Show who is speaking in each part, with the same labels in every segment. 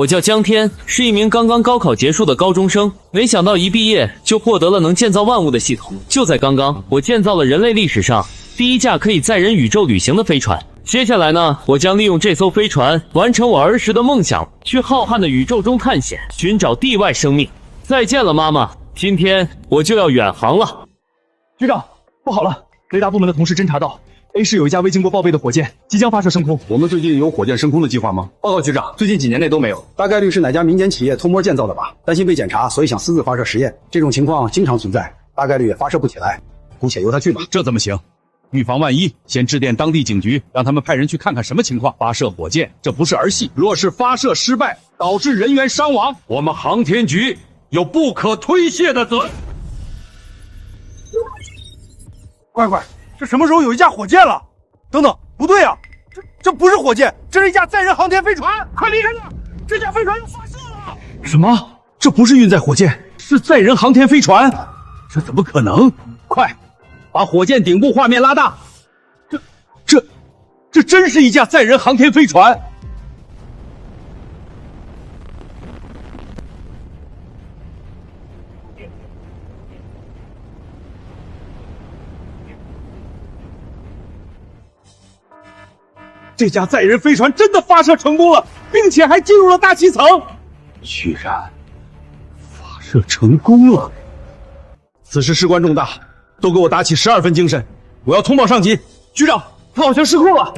Speaker 1: 我叫江天，是一名刚刚高考结束的高中生。没想到一毕业就获得了能建造万物的系统。就在刚刚，我建造了人类历史上第一架可以载人宇宙旅行的飞船。接下来呢，我将利用这艘飞船完成我儿时的梦想，去浩瀚的宇宙中探险，寻找地外生命。再见了，妈妈，今天我就要远航了。
Speaker 2: 局长，不好了！雷达部门的同事侦查到 A 市有一架未经过报备的火箭即将发射升空。
Speaker 3: 我们最近有火箭升空的计划吗？
Speaker 4: 报告局长，最近几年内都没有，大概率是哪家民间企业偷摸建造的吧？担心被检查，所以想私自发射实验。这种情况经常存在，大概率也发射不起来，姑且由他去吧。
Speaker 3: 这怎么行？预防万一，先致电当地警局，让他们派人去看看什么情况。发射火箭，这不是儿戏。若是发射失败，导致人员伤亡，我们航天局有不可推卸的责任。
Speaker 2: 乖乖，这什么时候有一架火箭了？等等，不对啊，这不是火箭，这是一架载人航天飞船！快离开这儿！这架飞船要发射了！什么？这不是运载火箭，是载人航天飞船？这怎么可能？快，把火箭顶部画面拉大！这真是一架载人航天飞船！这架载人飞船真的发射成功了，并且还进入了大气层，居然发射成功了！此事事关重大，都给我打起12分精神，我要通报上级。局长，他好像失控了，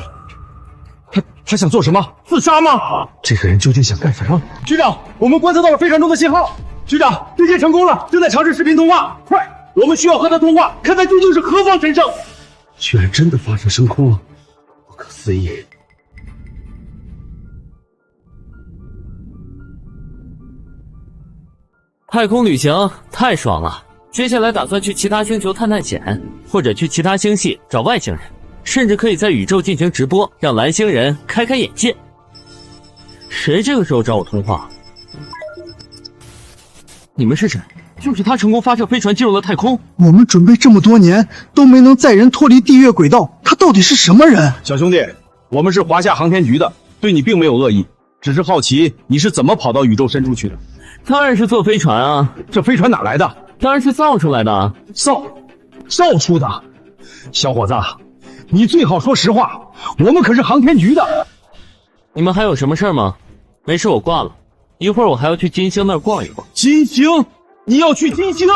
Speaker 2: 他想做什么？自杀吗？这个人究竟想干什么？局长，我们观测到了飞船中的信号。局长，对接成功了，正在尝试视频通话。快，我们需要和他通话，看他究竟是何方神圣。居然真的发射升空了，不可思议！
Speaker 1: 太空旅行太爽了，接下来打算去其他星球探险，或者去其他星系找外星人，甚至可以在宇宙进行直播，让蓝星人开开眼界。谁这个时候找我通话？你们是谁？就是他成功发射飞船进入了太空。
Speaker 5: 我们准备这么多年都没能载人脱离地月轨道，他到底是什么人？
Speaker 3: 小兄弟，我们是华夏航天局的，对你并没有恶意，只是好奇你是怎么跑到宇宙深处去的。
Speaker 1: 当然是坐飞船啊！
Speaker 3: 这飞船哪来的？
Speaker 1: 当然是造出来的。
Speaker 3: 造出的？小伙子，你最好说实话，我们可是航天局的。
Speaker 1: 你们还有什么事吗？没事，我挂了。一会儿我还要去金星那儿逛一逛。
Speaker 3: 金星？你要去金星？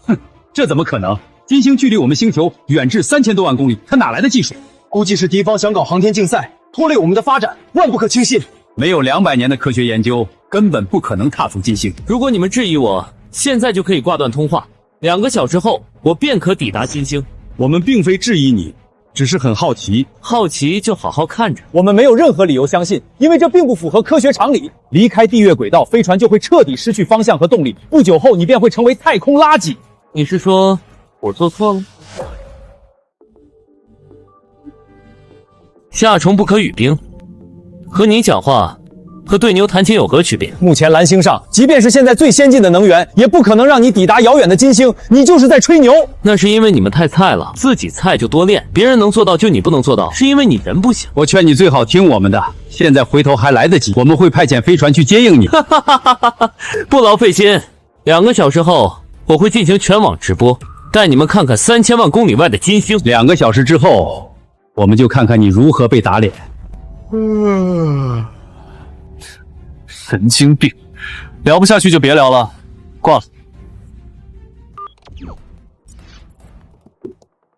Speaker 3: 哼，这怎么可能？金星距离我们星球远至3000多万公里，它哪来的技术？
Speaker 2: 估计是敌方想搞航天竞赛，拖累我们的发展，万不可轻信。
Speaker 3: 没有200年的科学研究，根本不可能踏足金星。
Speaker 1: 如果你们质疑我，现在就可以挂断通话，2个小时后我便可抵达金星。
Speaker 3: 我们并非质疑你，只是很好奇。
Speaker 1: 好奇就好好看着。
Speaker 2: 我们没有任何理由相信，因为这并不符合科学常理。离开地月轨道，飞船就会彻底失去方向和动力，不久后你便会成为太空垃圾。
Speaker 1: 你是说我做错了？夏虫不可语冰，和你讲话和对牛弹琴有何区别？
Speaker 2: 目前蓝星上，即便是现在最先进的能源，也不可能让你抵达遥远的金星。你就是在吹牛。
Speaker 1: 那是因为你们太菜了，自己菜就多练，别人能做到就你不能做到，是因为你人不行。
Speaker 3: 我劝你最好听我们的，现在回头还来得及，我们会派遣飞船去接应你。
Speaker 1: 不劳费心，2个小时后我会进行全网直播，带你们看看3000万公里外的金星。
Speaker 3: 2个小时之后，我们就看看你如何被打脸。
Speaker 2: 神经病，聊不下去就别聊了，挂了。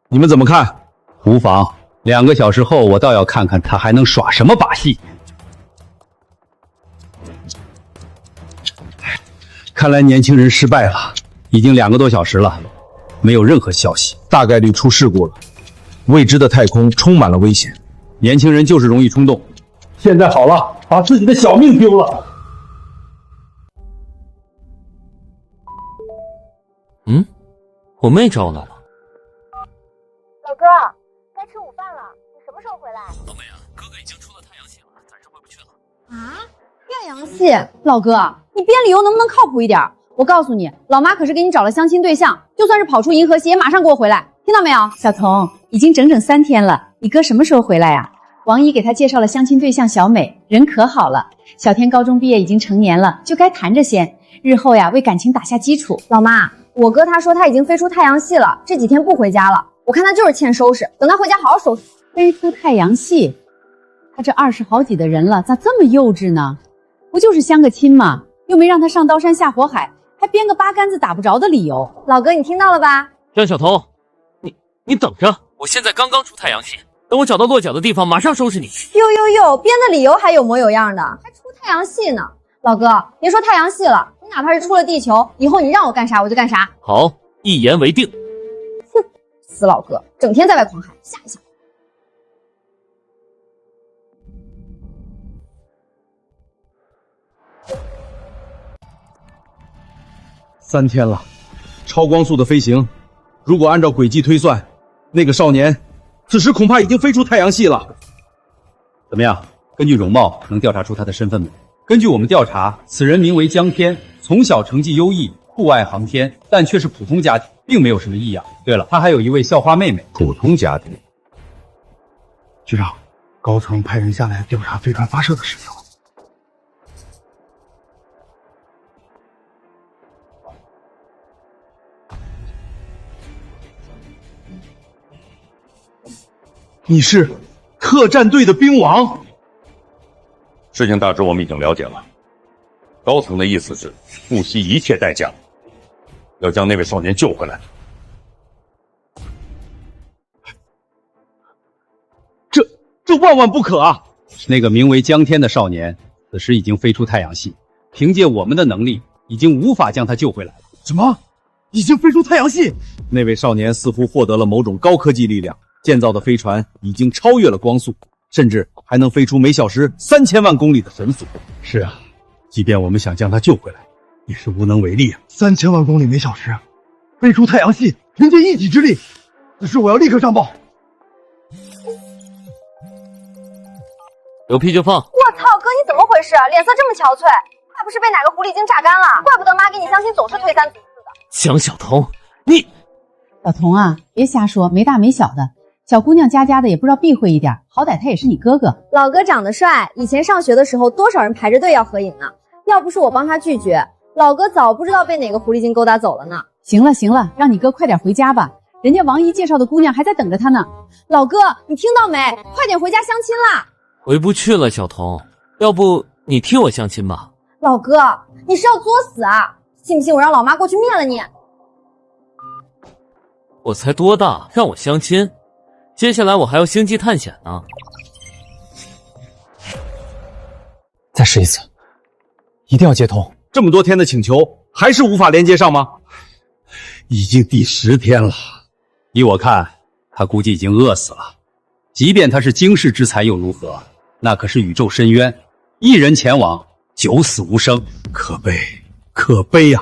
Speaker 3: 你们怎么看？无妨，2个小时后我倒要看看他还能耍什么把戏。看来年轻人失败了，已经2个多小时了，没有任何消息，
Speaker 2: 大概率出事故了。未知的太空充满了危险，
Speaker 3: 年轻人就是容易冲动。
Speaker 2: 现在好了，把自己的小命丢了。
Speaker 1: 我妹找我来了。
Speaker 6: 老哥，该吃午饭了，你什么时候回来？
Speaker 1: 老妹啊，哥哥已经出了太阳系了，暂时回不去了。
Speaker 6: 啊？太阳系？老哥，你编理由能不能靠谱一点？我告诉你，老妈可是给你找了相亲对象，就算是跑出银河系，也马上给我回来，听到没有？小彤，已经整整3天了，你哥什么时候回来呀？王姨给他介绍了相亲对象小美，人可好了。小天高中毕业已经成年了，就该谈着先，日后呀为感情打下基础。老妈，我哥他说他已经飞出太阳系了，这几天不回家了。我看他就是欠收拾，等他回家好好收拾。飞出太阳系，他这20好几的人了，咋这么幼稚呢？不就是相个亲吗？又没让他上刀山下火海，还编个八竿子打不着的理由。老哥，你听到了吧？
Speaker 1: 张小彤，你等着，我现在刚刚出太阳系，等我找到落脚的地方，马上收拾你。
Speaker 6: 哟，编的理由还有模有样的，还出太阳系呢。老哥，别说太阳系了，你哪怕是出了地球，以后你让我干啥我就干啥。
Speaker 1: 好，一言为定。
Speaker 6: 哼，死老哥，整天在外狂喊，吓一吓。
Speaker 2: 3天了，超光速的飞行，如果按照轨迹推算，那个少年此时恐怕已经飞出太阳系了。
Speaker 4: 怎么样？根据容貌能调查出他的身份没？根据我们调查，此人名为江天，从小成绩优异，酷爱航天，但却是普通家庭，并没有什么异样。对了，他还有一位校花妹妹。
Speaker 3: 普通家庭。
Speaker 5: 局长，高层派人下来调查飞船发射的事情。你是特战队的兵王？
Speaker 3: 事情大致我们已经了解了，高层的意思是不惜一切代价要将那位少年救回来。
Speaker 2: 这万万不可啊！
Speaker 4: 那个名为江天的少年，此时已经飞出太阳系，凭借我们的能力，已经无法将他救回来。
Speaker 5: 什么？已经飞出太阳系？
Speaker 2: 那位少年似乎获得了某种高科技力量，建造的飞船已经超越了光速，甚至还能飞出每小时3000万公里的神速。
Speaker 5: 是啊，
Speaker 2: 即便我们想将他救回来，也是无能为力啊
Speaker 5: ！3000万公里每小时，飞出太阳系，凭借一己之力，此事我要立刻上报。
Speaker 1: 有屁就放！
Speaker 6: 我操，哥你怎么回事？脸色这么憔悴，怕不是被哪个狐狸精榨干了？怪不得妈给你相亲总是推三阻四的。
Speaker 1: 江小彤，你
Speaker 6: 小彤啊，别瞎说，没大没小的，小姑娘家家的也不知道避讳一点，好歹他也是你哥哥。老哥长得帅，以前上学的时候多少人排着队要合影呢，要不是我帮他拒绝，老哥早不知道被哪个狐狸精勾搭走了呢。行了，让你哥快点回家吧，人家王姨介绍的姑娘还在等着他呢。老哥，你听到没？快点回家相亲啦！
Speaker 1: 回不去了，小彤，要不你替我相亲吧？
Speaker 6: 老哥，你是要作死啊？信不信我让老妈过去灭了你？
Speaker 1: 我才多大，让我相亲？接下来我还要星际探险呢。
Speaker 7: 再试一次，一定要接通。
Speaker 2: 这么多天的请求，还是无法连接上吗？
Speaker 4: 已经第10天了，依我看，他估计已经饿死了。即便他是惊世之才又如何？那可是宇宙深渊，一人前往，九死无生，
Speaker 2: 可悲，可悲呀！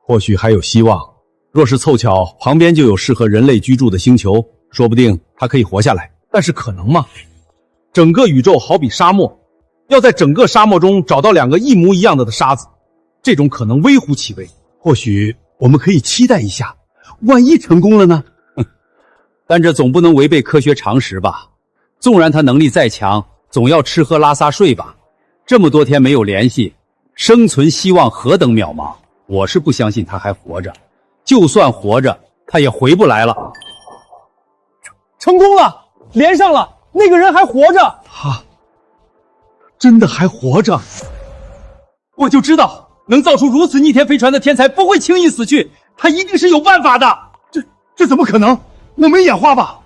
Speaker 2: 或许还有希望，若是凑巧旁边就有适合人类居住的星球，说不定他可以活下来。但是可能吗？整个宇宙好比沙漠，要在整个沙漠中找到2个一模一样的沙子，这种可能微乎其微。或许我们可以期待一下，万一成功了呢？
Speaker 4: 但这总不能违背科学常识吧？纵然他能力再强，总要吃喝拉撒睡吧。这么多天没有联系，生存希望何等渺茫。我是不相信他还活着，就算活着，他也回不来了。
Speaker 5: 成功了，连上了，那个人还活着。
Speaker 2: 他真的还活着？我就知道，能造出如此逆天飞船的天才不会轻易死去，他一定是有办法的。
Speaker 5: 这怎么可能？我没眼花吧？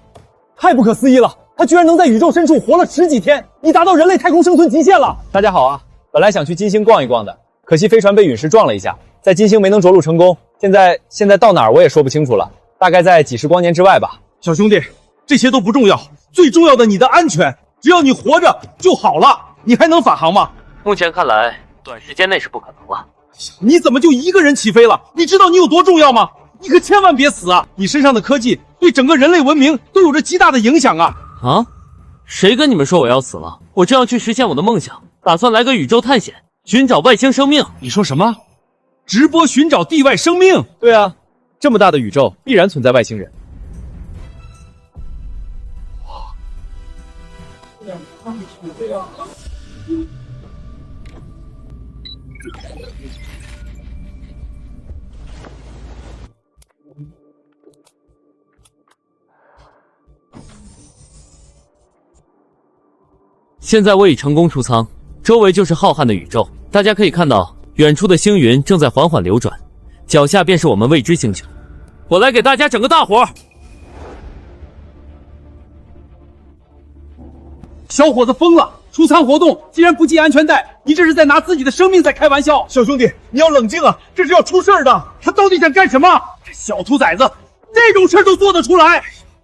Speaker 5: 太不可思议了！他居然能在宇宙深处活了10几天，已达到人类太空生存极限了。
Speaker 7: 大家好啊，本来想去金星逛一逛的，可惜飞船被陨石撞了一下，在金星没能着陆成功。现在到哪儿我也说不清楚了，大概在几十光年之外吧。
Speaker 2: 小兄弟，这些都不重要，最重要的你的安全，只要你活着就好了。你还能返航吗？
Speaker 1: 目前看来，短时间内是不可能了。
Speaker 2: 你怎么就一个人起飞了？你知道你有多重要吗？你可千万别死啊！你身上的科技对整个人类文明都有着极大的影响啊！
Speaker 1: 啊？谁跟你们说我要死了？我正要去实现我的梦想，打算来个宇宙探险，寻找外星生命。
Speaker 2: 你说什么？直播寻找地外生命？
Speaker 7: 对啊，这么大的宇宙，必然存在外星人。
Speaker 1: 现在我已成功出舱，周围就是浩瀚的宇宙。大家可以看到，远处的星云正在缓缓流转，脚下便是我们未知星球。我来给大家整个大活。
Speaker 4: 小伙子疯了！出舱活动竟然不系安全带，你这是在拿自己的生命在开玩笑！
Speaker 2: 小兄弟，你要冷静啊，这是要出事儿的。他到底想干什么？这小兔崽子，这种事儿都做得出来！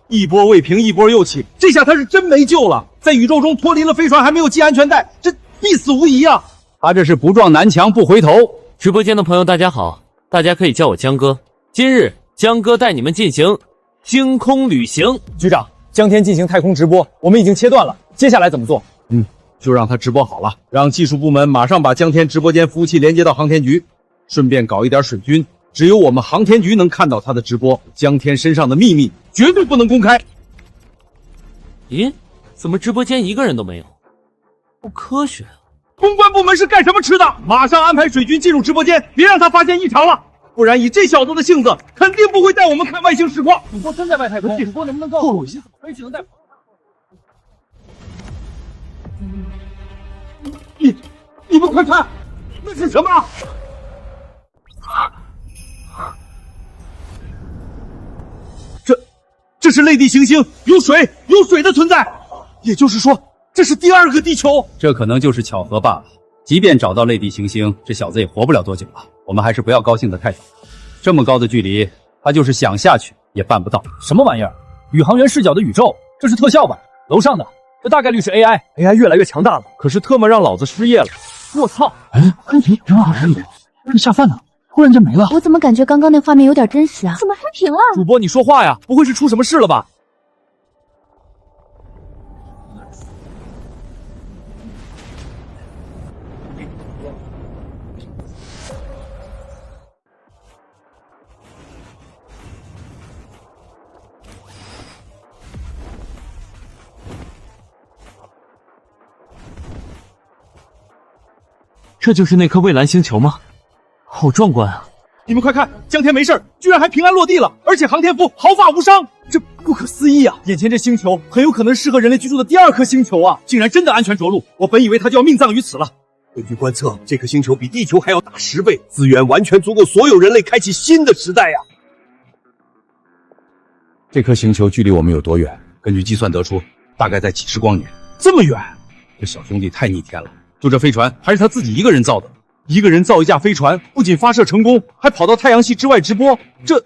Speaker 2: 一波未平，一波又起，这下他是真没救了。在宇宙中脱离了飞船，还没有系安全带，这必死无疑啊！
Speaker 4: 他这是不撞南墙不回头。
Speaker 1: 直播间的朋友大家好，大家可以叫我江哥。今日江哥带你们进行星空旅行。
Speaker 7: 局长，江天进行太空直播，我们已经切断了，接下来怎么做？
Speaker 3: 就让他直播好了，让技术部门马上把江天直播间服务器连接到航天局，顺便搞一点水军，只有我们航天局能看到他的直播，江天身上的秘密绝对不能公开。
Speaker 1: 咦，怎么直播间一个人都没有？不科学啊！
Speaker 2: 公关部门是干什么吃的？马上安排水军进入直播间，别让他发现异常了，不然以这小子的性子，肯定不会带我们看外星实况。
Speaker 7: 主播真在外太空，主播能不能告诉我，怎么飞去能带？
Speaker 2: 你们快看，那是什么？这是类地行星，有水的存在，也就是说，这是第二个地球。
Speaker 4: 这可能就是巧合罢了。即便找到类地行星，这小子也活不了多久了。我们还是不要高兴得太早。这么高的距离，他就是想下去也办不到。
Speaker 5: 什么玩意儿？宇航员视角的宇宙，这是特效吧？楼上的，这大概率是 AI 越来越强大了。
Speaker 7: 可是特么让老子失业了。
Speaker 5: 我操！哎，黑屏正好人这下饭呢，忽然间没了。
Speaker 6: 我怎么感觉刚刚那画面有点真实啊？怎么黑屏了？
Speaker 7: 主播，你说话呀，不会是出什么事了吧？
Speaker 1: 这就是那颗蔚蓝星球吗？好壮观啊！
Speaker 2: 你们快看，江天没事，居然还平安落地了，而且航天服毫发无伤，
Speaker 5: 这不可思议啊！眼前这星球很有可能适合人类居住的第二颗星球啊！
Speaker 2: 竟然真的安全着陆，我本以为他就要命葬于此了。根据观测，这颗星球比地球还要大10倍，资源完全足够所有人类开启新的时代呀！
Speaker 3: 这颗星球距离我们有多远？根据计算得出，大概在几10光年。
Speaker 2: 这么远，
Speaker 3: 这小兄弟太逆天了！就这飞船还是他自己一个人造的，
Speaker 2: 一个人造一架飞船，不仅发射成功，还跑到太阳系之外直播，这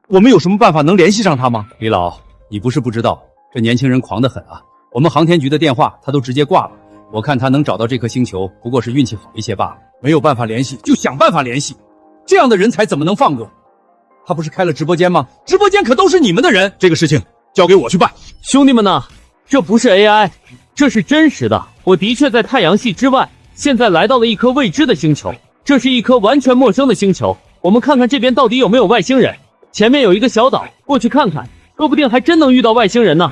Speaker 2: 我们有什么办法能联系上他吗？
Speaker 4: 李老，你不是不知道，这年轻人狂得很啊！我们航天局的电话他都直接挂了。我看他能找到这颗星球，不过是运气好一些罢了。
Speaker 3: 没有办法联系就想办法联系，这样的人才怎么能放过？他不是开了直播间吗？直播间可都是你们的人，这个事情交给我去办。
Speaker 1: 兄弟们呐，这不是 AI， 这是真实的。我的确在太阳系之外，现在来到了一颗未知的星球，这是一颗完全陌生的星球。我们看看这边到底有没有外星人。前面有一个小岛，过去看看，说不定还真能遇到外星人呢。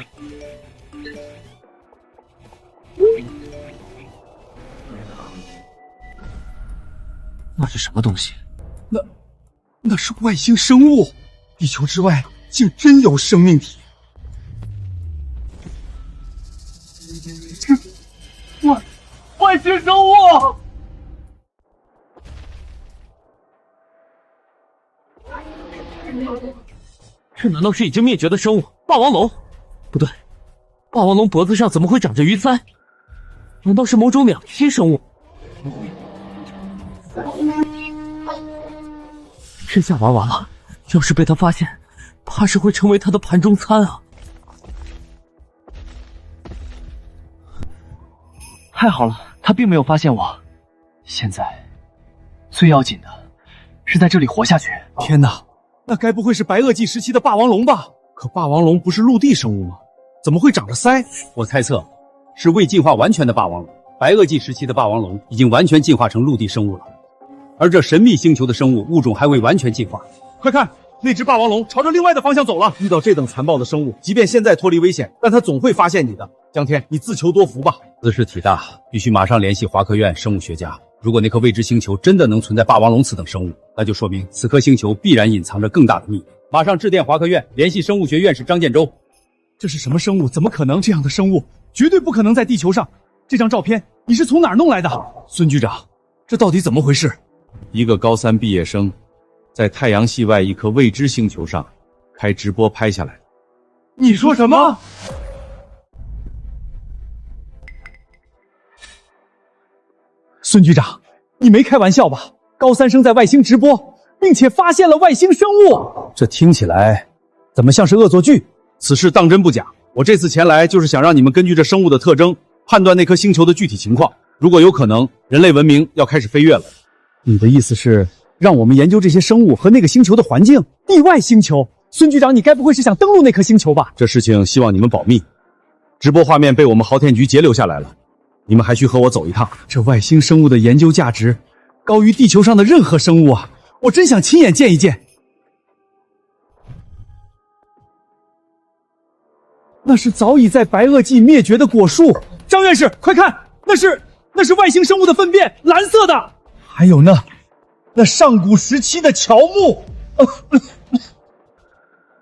Speaker 1: 那是什么东西？
Speaker 2: 那是外星生物，地球之外竟真有生命体。外星生物！
Speaker 1: 这难道是已经灭绝的生物霸王龙？不对，霸王龙脖子上怎么会长着鱼鳃？难道是某种两栖生物？这下玩完了，要是被他发现，怕是会成为他的盘中餐啊！
Speaker 5: 太好了，他并没有发现我。现在最要紧的是在这里活下去。
Speaker 2: 天哪，那该不会是白垩纪时期的霸王龙吧？可霸王龙不是陆地生物吗？怎么会长着鳃？
Speaker 4: 我猜测是未进化完全的霸王龙。白垩纪时期的霸王龙已经完全进化成陆地生物了，而这神秘星球的生物物种还未完全进化。
Speaker 2: 快看，
Speaker 5: 那只霸王龙朝着另外的方向走了。遇到这等残暴的生物，即便现在脱离危险，但它总会发现你的。江天，你自求多福吧。
Speaker 4: 姿势体大，必须马上联系华科院生物学家。如果那颗未知星球真的能存在霸王龙此等生物，那就说明此颗星球必然隐藏着更大的秘密。马上致电华科院，联系生物学院士张建州。
Speaker 5: 这是什么生物？怎么可能？这样的生物绝对不可能在地球上。这张照片你是从哪儿弄来的？孙局长，这到底怎么回事？
Speaker 3: 一个高3毕业生在太阳系外一颗未知星球上开直播拍下来。
Speaker 5: 你说什么？孙局长，你没开玩笑吧？高3生在外星直播，并且发现了外星生物，
Speaker 4: 这听起来
Speaker 5: 怎么像是恶作剧？
Speaker 3: 此事当真不假，我这次前来就是想让你们根据这生物的特征判断那颗星球的具体情况。如果有可能，人类文明要开始飞跃了。
Speaker 5: 你的意思是让我们研究这些生物和那个星球的环境？地外星球？孙局长，你该不会是想登陆那颗星球吧？
Speaker 3: 这事情希望你们保密。直播画面被我们航天局截留下来了，你们还需和我走一趟。
Speaker 5: 这外星生物的研究价值高于地球上的任何生物啊！我真想亲眼见一见。那是早已在白垩纪灭绝的果树。张院士，快看，那是外星生物的粪便，蓝色的。还有那上古时期的乔木。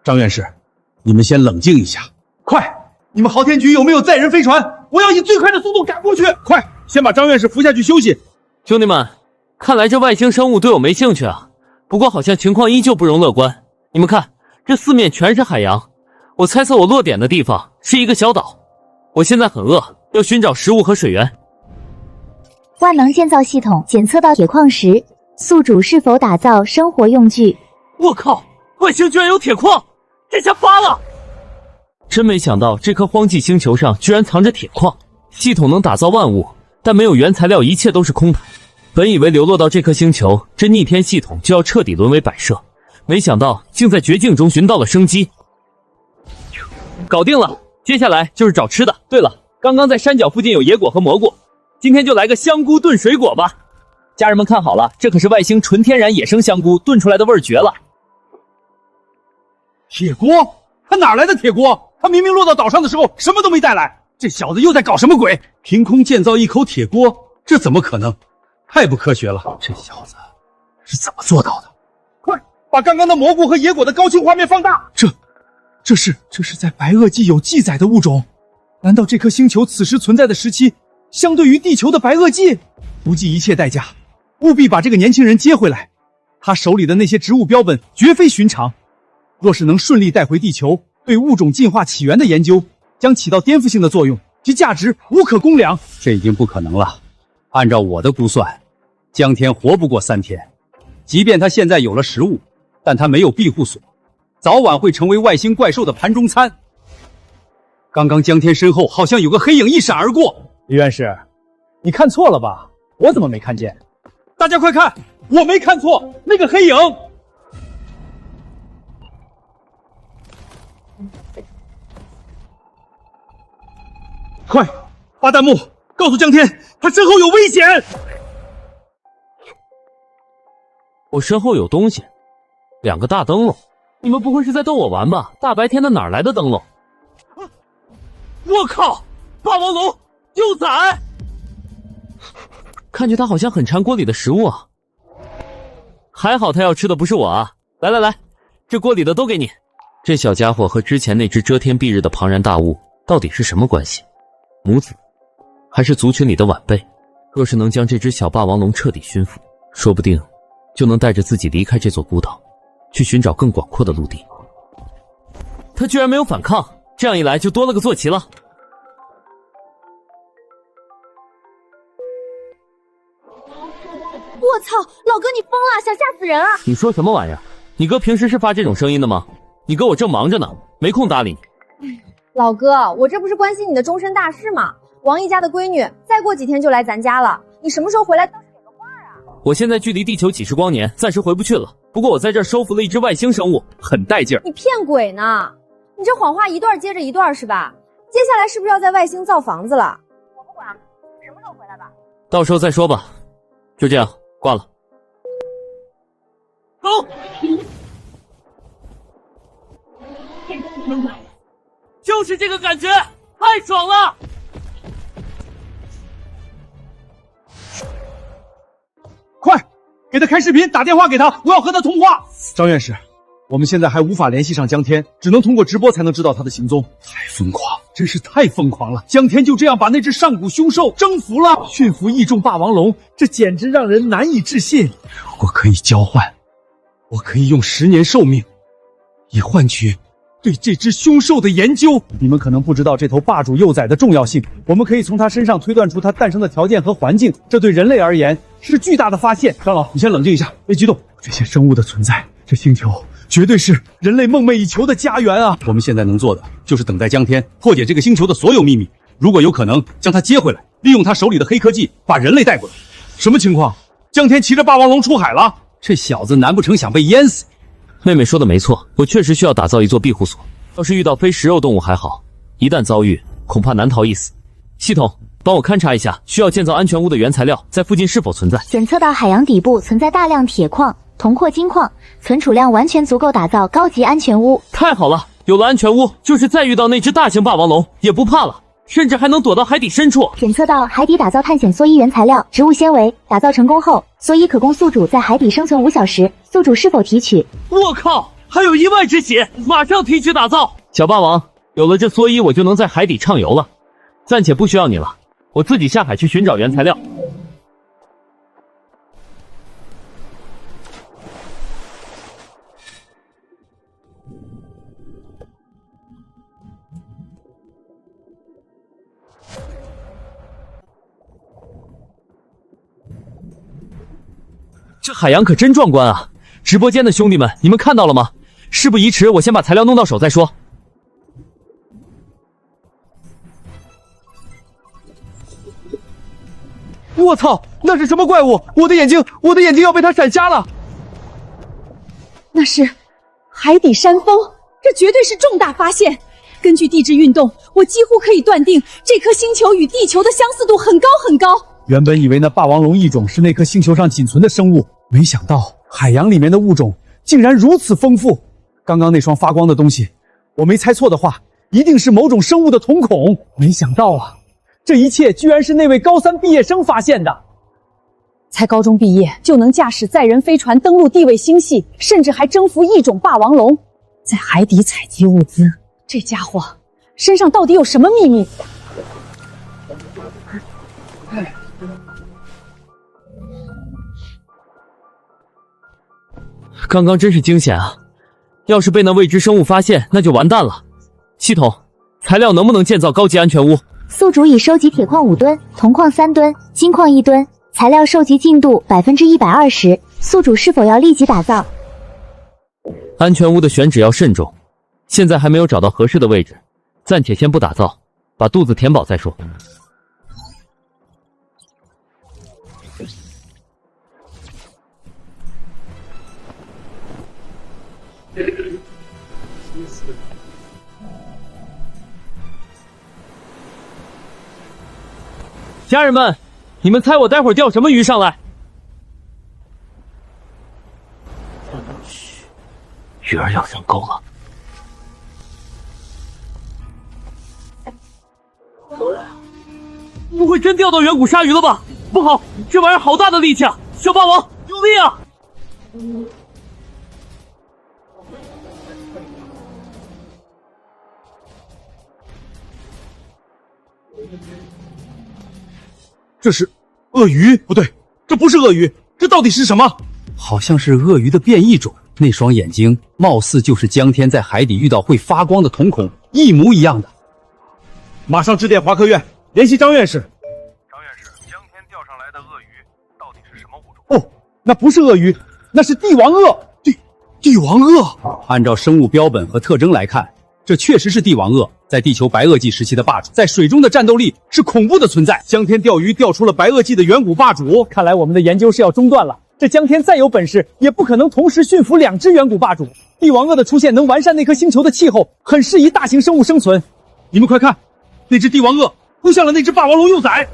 Speaker 3: 张院士，你们先冷静一下。
Speaker 5: 快，你们航天局有没有载人飞船？我要以最快的速度赶过去。
Speaker 3: 快，先把张院士扶下去休息。
Speaker 1: 兄弟们，看来这外星生物对我没兴趣啊。不过好像情况依旧不容乐观。你们看，这四面全是海洋。我猜测我落点的地方是一个小岛。我现在很饿，要寻找食物和水源。
Speaker 8: 万能建造系统检测到铁矿石，宿主是否打造生活用具？
Speaker 1: 我靠，外星居然有铁矿，这下发了！真没想到这颗荒寂星球上居然藏着铁矿。系统能打造万物，但没有原材料，一切都是空谈。本以为流落到这颗星球，这逆天系统就要彻底沦为摆设，没想到竟在绝境中寻到了生机。搞定了，接下来就是找吃的。对了，刚刚在山脚附近有野果和蘑菇，今天就来个香菇炖水果吧。家人们看好了，这可是外星纯天然野生香菇，炖出来的味儿绝了。
Speaker 5: 铁锅？他哪来的铁锅？他明明落到岛上的时候什么都没带来，这小子又在搞什么鬼？
Speaker 3: 凭空建造一口铁锅，这怎么可能？太不科学了！
Speaker 5: 这小子是怎么做到的？快把刚刚的蘑菇和野果的高清画面放大！这是在白垩纪有记载的物种？难道这颗星球此时存在的时期相对于地球的白垩纪？不计一切代价，务必把这个年轻人接回来。他手里的那些植物标本绝非寻常，若是能顺利带回地球，对物种进化起源的研究将起到颠覆性的作用，其价值无可估量。
Speaker 4: 这已经不可能了。按照我的估算，江天活不过3天。即便他现在有了食物，但他没有庇护所，早晚会成为外星怪兽的盘中餐。刚刚江天身后好像有个黑影一闪而过。
Speaker 5: 李院士，你看错了吧？我怎么没看见？大家快看，我没看错，那个黑影。快发弹幕告诉江天，他身后有危险。
Speaker 1: 我身后有东西，2个大灯笼。你们不会是在逗我玩吧？大白天的哪来的灯笼？我靠！霸王龙幼崽！看着他好像很馋锅里的食物啊。还好他要吃的不是我啊！来来来，这锅里的都给你。这小家伙和之前那只遮天蔽日的庞然大物到底是什么关系？母子，还是族群里的晚辈？若是能将这只小霸王龙彻底驯服，说不定就能带着自己离开这座孤岛，去寻找更广阔的陆地。他居然没有反抗，这样一来就多了个坐骑了。
Speaker 6: 我操，老哥你疯了，想吓死人啊！
Speaker 1: 你说什么玩意儿？你哥平时是发这种声音的吗？你哥我正忙着呢，没空搭理你。
Speaker 6: 老哥，我这不是关心你的终身大事吗？王一家的闺女再过几天就来咱家了，你什么时候回来倒是给个话啊！
Speaker 1: 我现在距离地球几十光年，暂时回不去了。不过我在这儿收服了一只外星生物，很带劲儿。
Speaker 6: 你骗鬼呢！你这谎话一段接着一段是吧？接下来是不是要在外星造房子了？我不管，什么时候回来吧？
Speaker 1: 到时候再说吧。就这样，挂了。走。就是这个感觉，太爽了！
Speaker 2: 快，给他开视频，打电话给他，我要和他通话。张院士，我们现在还无法联系上江天，只能通过直播才能知道他的行踪。太疯狂，真是太疯狂了！江天就这样把那只上古凶兽征服了，
Speaker 5: 驯服异种霸王龙，这简直让人难以置信。
Speaker 2: 如果可以交换，我可以用10年寿命，以换取对这只凶兽的研究。
Speaker 5: 你们可能不知道这头霸主幼崽的重要性，我们可以从它身上推断出它诞生的条件和环境，这对人类而言是巨大的发现。
Speaker 2: 张老，你先冷静一下，别激动。
Speaker 5: 这些生物的存在，这星球绝对是人类梦寐以求的家园啊！
Speaker 4: 我们现在能做的就是等待江天破解这个星球的所有秘密，如果有可能，将他接回来，利用他手里的黑科技把人类带过来。
Speaker 2: 什么情况？江天骑着霸王龙出海了？
Speaker 4: 这小子难不成想被淹死？
Speaker 1: 妹妹说的没错，我确实需要打造一座庇护所。要是遇到非食肉动物还好，一旦遭遇，恐怕难逃一死。系统，帮我勘察一下需要建造安全屋的原材料在附近是否存在。
Speaker 8: 检测到海洋底部存在大量铁矿、铜矿、金矿，存储量完全足够打造高级安全屋。
Speaker 1: 太好了，有了安全屋，就是再遇到那只大型霸王龙也不怕了，甚至还能躲到海底深处。
Speaker 8: 检测到海底打造探险蓑衣原材料植物纤维，打造成功后，蓑衣可供宿主在海底生存5小时。宿主是否提取？
Speaker 1: 我靠，还有意外之喜，马上提取打造。小霸王，有了这蓑衣，我就能在海底畅游了。暂且不需要你了，我自己下海去寻找原材料。这海洋可真壮观啊！直播间的兄弟们，你们看到了吗？事不宜迟，我先把材料弄到手再说。
Speaker 5: 我操，那是什么怪物？我的眼睛要被它闪瞎了！
Speaker 9: 那是海底山峰，这绝对是重大发现。根据地质运动，我几乎可以断定这颗星球与地球的相似度很高很高。
Speaker 5: 原本以为那霸王龙异种是那颗星球上仅存的生物，没想到海洋里面的物种竟然如此丰富。刚刚那双发光的东西，我没猜错的话，一定是某种生物的瞳孔。没想到啊，这一切居然是那位高3毕业生发现的。
Speaker 9: 才高中毕业就能驾驶载人飞船登陆地位星系，甚至还征服异种霸王龙，在海底采集物资。这家伙身上到底有什么秘密？
Speaker 1: 刚刚真是惊险啊！要是被那未知生物发现，那就完蛋了。系统，材料能不能建造高级安全屋？
Speaker 8: 宿主已收集铁矿5吨，铜矿3吨，金矿1吨，材料收集进度120%。宿主是否要立即打造？
Speaker 1: 安全屋的选址要慎重，现在还没有找到合适的位置，暂且先不打造，把肚子填饱再说。家人们，你们猜我待会儿钓什么鱼上来？鱼儿要上钩了。不会真钓到远古鲨鱼了吧？不好，这玩意儿好大的力气啊！小霸王，用力啊！
Speaker 2: 这是鳄鱼？不对，这不是鳄鱼，这到底是什么？
Speaker 4: 好像是鳄鱼的变异种。那双眼睛貌似就是江天在海底遇到会发光的瞳孔一模一样的。
Speaker 2: 马上致电华科院，联系张院士。
Speaker 3: 张院士，江天钓上来的鳄鱼到底是什么物种？
Speaker 5: 哦，那不是鳄鱼，那是帝王鳄。
Speaker 2: 帝王鳄。
Speaker 4: 按照生物标本和特征来看，这确实是帝王鳄，在地球白垩纪时期的霸主，在水中的战斗力是恐怖的存在。
Speaker 2: 江天钓鱼钓出了白垩纪的远古霸主，
Speaker 5: 看来我们的研究是要中断了。这江天再有本事，也不可能同时驯服2只远古霸主。帝王鳄的出现能完善那颗星球的气候，很适宜大型生物生存。
Speaker 2: 你们快看，那只帝王鳄扑向了那只霸王龙幼崽。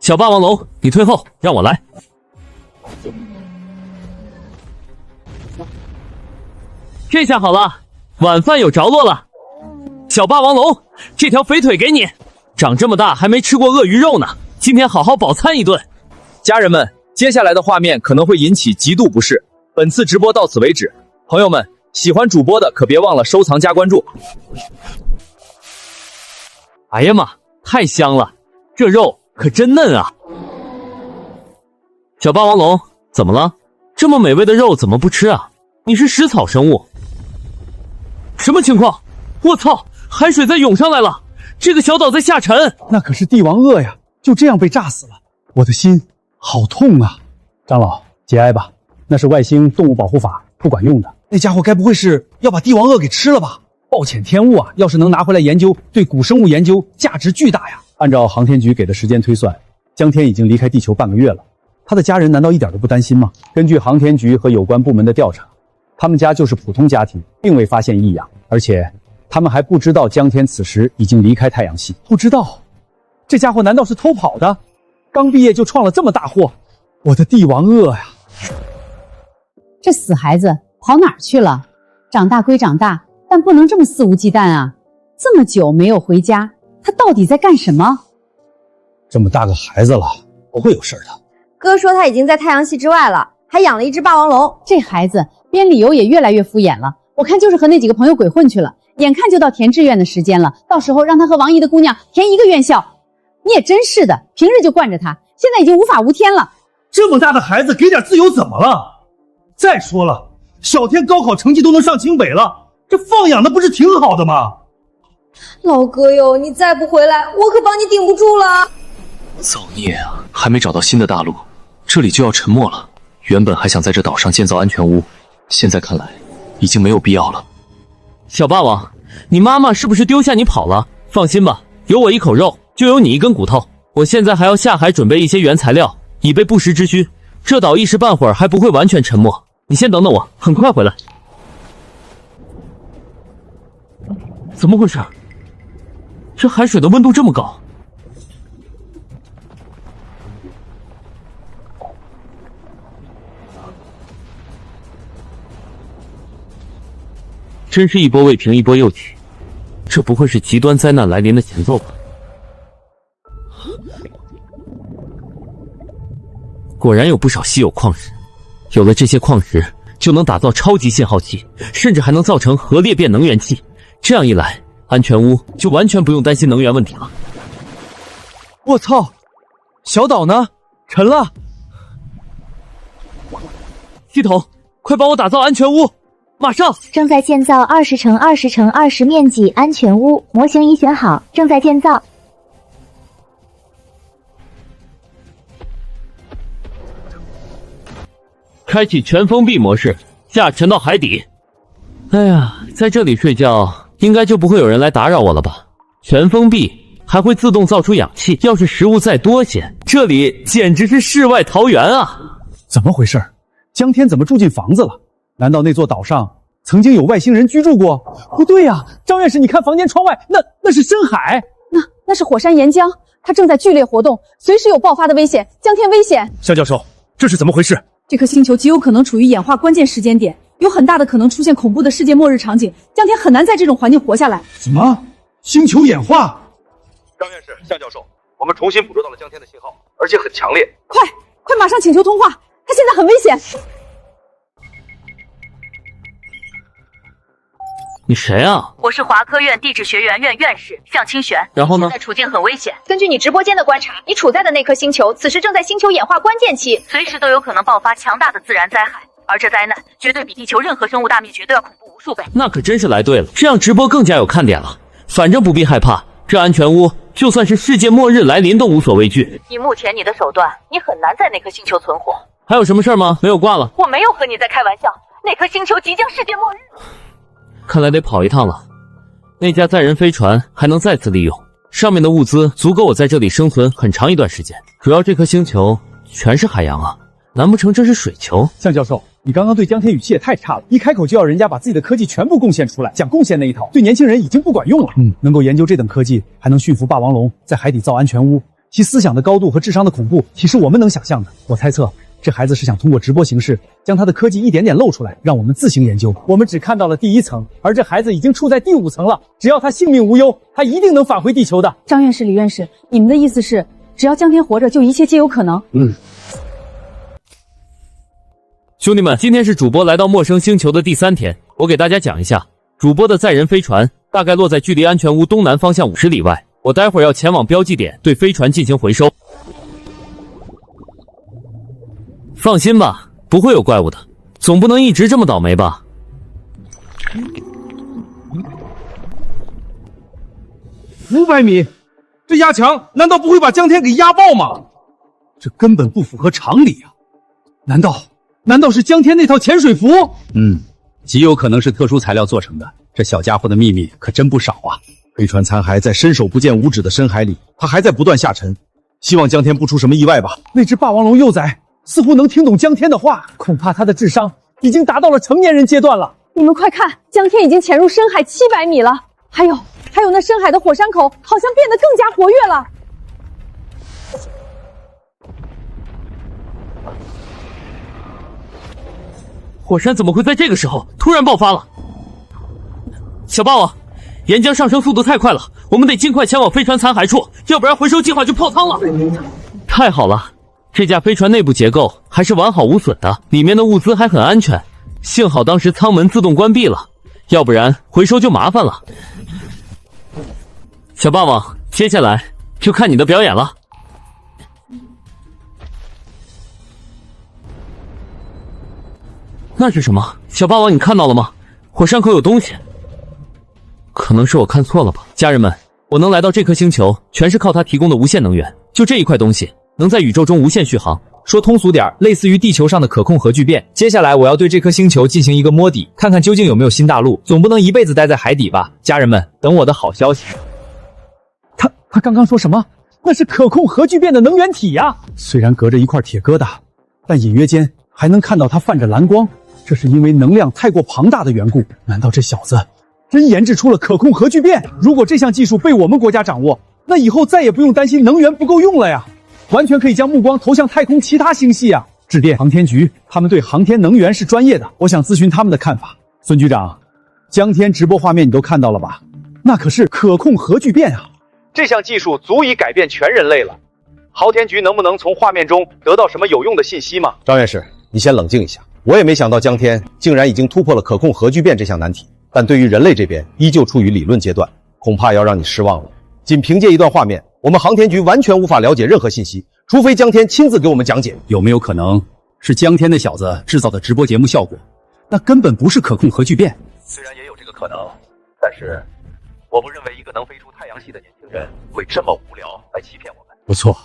Speaker 1: 小霸王龙，你退后，让我来。这下好了，晚饭有着落了。小霸王龙，这条肥腿给你，长这么大还没吃过鳄鱼肉呢，今天好好饱餐一顿。
Speaker 7: 家人们，接下来的画面可能会引起极度不适，本次直播到此为止。朋友们，喜欢主播的可别忘了收藏加关注。
Speaker 1: 哎呀妈，太香了，这肉可真嫩啊！小霸王龙，怎么了？这么美味的肉怎么不吃啊？你是食草生物？什么情况？我操！海水在涌上来了，这个小岛在下沉。
Speaker 5: 那可是帝王鳄呀，就这样被炸死了，我的心好痛啊！长老，节哀吧，那是外星动物保护法，不管用的。那家伙该不会是要把帝王鳄给吃了吧？暴殄天物啊！要是能拿回来研究，对古生物研究价值巨大呀！按照航天局给的时间推算，江天已经离开地球半个月了，他的家人难道一点都不担心吗？根据航天局和有关部门的调查，他们家就是普通家庭，并未发现异样，而且他们还不知道江天此时已经离开太阳系。不知道？这家伙难道是偷跑的？刚毕业就创了这么大祸，我的帝王鳄呀！
Speaker 9: 这死孩子跑哪儿去了？长大归长大，但不能这么肆无忌惮啊！这么久没有回家，他到底在干什么？
Speaker 5: 这么大个孩子了，不会有事的。
Speaker 6: 哥说他已经在太阳系之外了，还养了一只霸王龙。
Speaker 9: 这孩子编理由也越来越敷衍了，我看就是和那几个朋友鬼混去了。眼看就到填志愿的时间了，到时候让他和王姨的姑娘填一个院校。你也真是的，平日就惯着他，现在已经无法无天了。
Speaker 5: 这么大的孩子给点自由怎么了？再说了，小天高考成绩都能上清北了，这放养的不是挺好的吗？
Speaker 6: 老哥哟，你再不回来，我可帮你顶不住了。
Speaker 10: 造孽啊，还没找到新的大陆，这里就要沉没了。原本还想在这岛上建造安全屋，现在看来已经没有必要了。
Speaker 1: 小霸王，你妈妈是不是丢下你跑了？放心吧，有我一口肉，就有你一根骨头。我现在还要下海准备一些原材料，以备不时之需。这岛一时半会儿还不会完全沉没，你先等等我，很快回来。怎么回事？这海水的温度这么高？真是一波未平一波又起，这不会是极端灾难来临的前奏吧？果然有不少稀有矿石，有了这些矿石，就能打造超级信号器，甚至还能造成核裂变能源器。这样一来，安全屋就完全不用担心能源问题了。
Speaker 5: 我操！小岛呢？沉了！
Speaker 1: 系统，快帮我打造安全屋！马上！
Speaker 8: 正在建造20×20×20面积安全屋，模型已选好，正在建造。
Speaker 1: 开启全封闭模式，下沉到海底。哎呀，在这里睡觉，应该就不会有人来打扰我了吧？全封闭，还会自动造出氧气。要是食物再多些，这里简直是世外桃源啊！
Speaker 5: 怎么回事？江天怎么住进房子了？难道那座岛上曾经有外星人居住过？不对呀，张院士，你看房间窗外，那是深海，
Speaker 9: 那是火山岩浆，它正在剧烈活动，随时有爆发的危险。江天危险！
Speaker 5: 向教授，这是怎么回事？
Speaker 9: 这颗星球极有可能处于演化关键时间点，有很大的可能出现恐怖的世界末日场景，江天很难在这种环境活下来。
Speaker 5: 什么？星球演化？
Speaker 3: 张院士，向教授，我们重新捕捉到了江天的信号，而且很强烈。
Speaker 9: 快马上请求通话，他现在很危险。
Speaker 1: 你谁啊？
Speaker 11: 我是华科院地质学院院士向清玄。
Speaker 1: 然后呢？
Speaker 11: 现在处境很危险。
Speaker 12: 根据你直播间的观察，你处在的那颗星球此时正在星球演化关键期，
Speaker 11: 随时都有可能爆发强大的自然灾害，而这灾难绝对比地球任何生物大灭绝都要恐怖无数倍。
Speaker 1: 那可真是来对了，这样直播更加有看点了。反正不必害怕，这安全屋就算是世界末日来临都无所畏惧。
Speaker 11: 以目前你的手段，你很难在那颗星球存活。
Speaker 1: 还有什么事吗？没有挂了。
Speaker 11: 我没有和你在开玩笑，那颗星球即将世界末日。
Speaker 1: 看来得跑一趟了。那架载人飞船还能再次利用，上面的物资足够我在这里生存很长一段时间。主要这颗星球全是海洋啊，难不成这是水球？
Speaker 5: 向教授，你刚刚对江天语气也太差了，一开口就要人家把自己的科技全部贡献出来，讲贡献那一套对年轻人已经不管用了。能够研究这等科技，还能驯服霸王龙，在海底造安全屋，其思想的高度和智商的恐怖，岂是我们能想象的？我猜测，这孩子是想通过直播形式，将他的科技一点点露出来，让我们自行研究。我们只看到了第1层，而这孩子已经处在第5层了。只要他性命无忧，他一定能返回地球的。
Speaker 9: 张院士、李院士，你们的意思是，只要江天活着，就一切皆有可能？
Speaker 1: 兄弟们，今天是主播来到陌生星球的第3天，我给大家讲一下，主播的载人飞船大概落在距离安全屋东南方向50里外，我待会儿要前往标记点对飞船进行回收。放心吧，不会有怪物的，总不能一直这么倒霉吧
Speaker 2: ？500米，这压强难道不会把江天给压爆吗？
Speaker 5: 这根本不符合常理啊！难道是江天那套潜水服？
Speaker 4: 极有可能是特殊材料做成的。这小家伙的秘密可真不少啊！
Speaker 2: 飞船残骸在伸手不见五指的深海里，它还在不断下沉。希望江天不出什么意外吧。
Speaker 5: 那只霸王龙幼崽似乎能听懂江天的话，恐怕他的智商已经达到了成年人阶段了。
Speaker 9: 你们快看，江天已经潜入深海700米了，还有那深海的火山口好像变得更加活跃了。
Speaker 1: 火山怎么会在这个时候突然爆发了？小霸王，岩浆上升速度太快了，我们得尽快前往飞船残骸处，要不然回收计划就泡汤了。太好了，这架飞船内部结构还是完好无损的，里面的物资还很安全，幸好当时舱门自动关闭了，要不然回收就麻烦了。小霸王，接下来就看你的表演了。那是什么？小霸王，你看到了吗？火山口有东西。可能是我看错了吧。家人们，我能来到这颗星球，全是靠它提供的无限能源。就这一块东西，能在宇宙中无限续航。
Speaker 7: 说通俗点，类似于地球上的可控核聚变。接下来我要对这颗星球进行一个摸底，看看究竟有没有新大陆。总不能一辈子待在海底吧？家人们，等我的好消息。
Speaker 5: 他刚刚说什么？那是可控核聚变的能源体呀！虽然隔着一块铁疙瘩，但隐约间还能看到它泛着蓝光。这是因为能量太过庞大的缘故。难道这小子真研制出了可控核聚变？如果这项技术被我们国家掌握，那以后再也不用担心能源不够用了呀！完全可以将目光投向太空其他星系啊！致电航天局，他们对航天能源是专业的，我想咨询他们的看法。孙局长，江天直播画面你都看到了吧？那可是可控核聚变啊！
Speaker 13: 这项技术足以改变全人类了。航天局能不能从画面中得到什么有用的信息吗？
Speaker 2: 张院士，你先冷静一下。我也没想到江天竟然已经突破了可控核聚变这项难题，但对于人类这边依旧处于理论阶段，恐怕要让你失望了。仅凭借一段画面，我们航天局完全无法了解任何信息，除非江天亲自给我们讲解。
Speaker 4: 有没有可能是江天那小子制造的直播节目效果？那根本不是可控核聚变。
Speaker 13: 虽然也有这个可能，但是我不认为一个能飞出太阳系的年轻人会这么无聊来欺骗我们。
Speaker 4: 不错，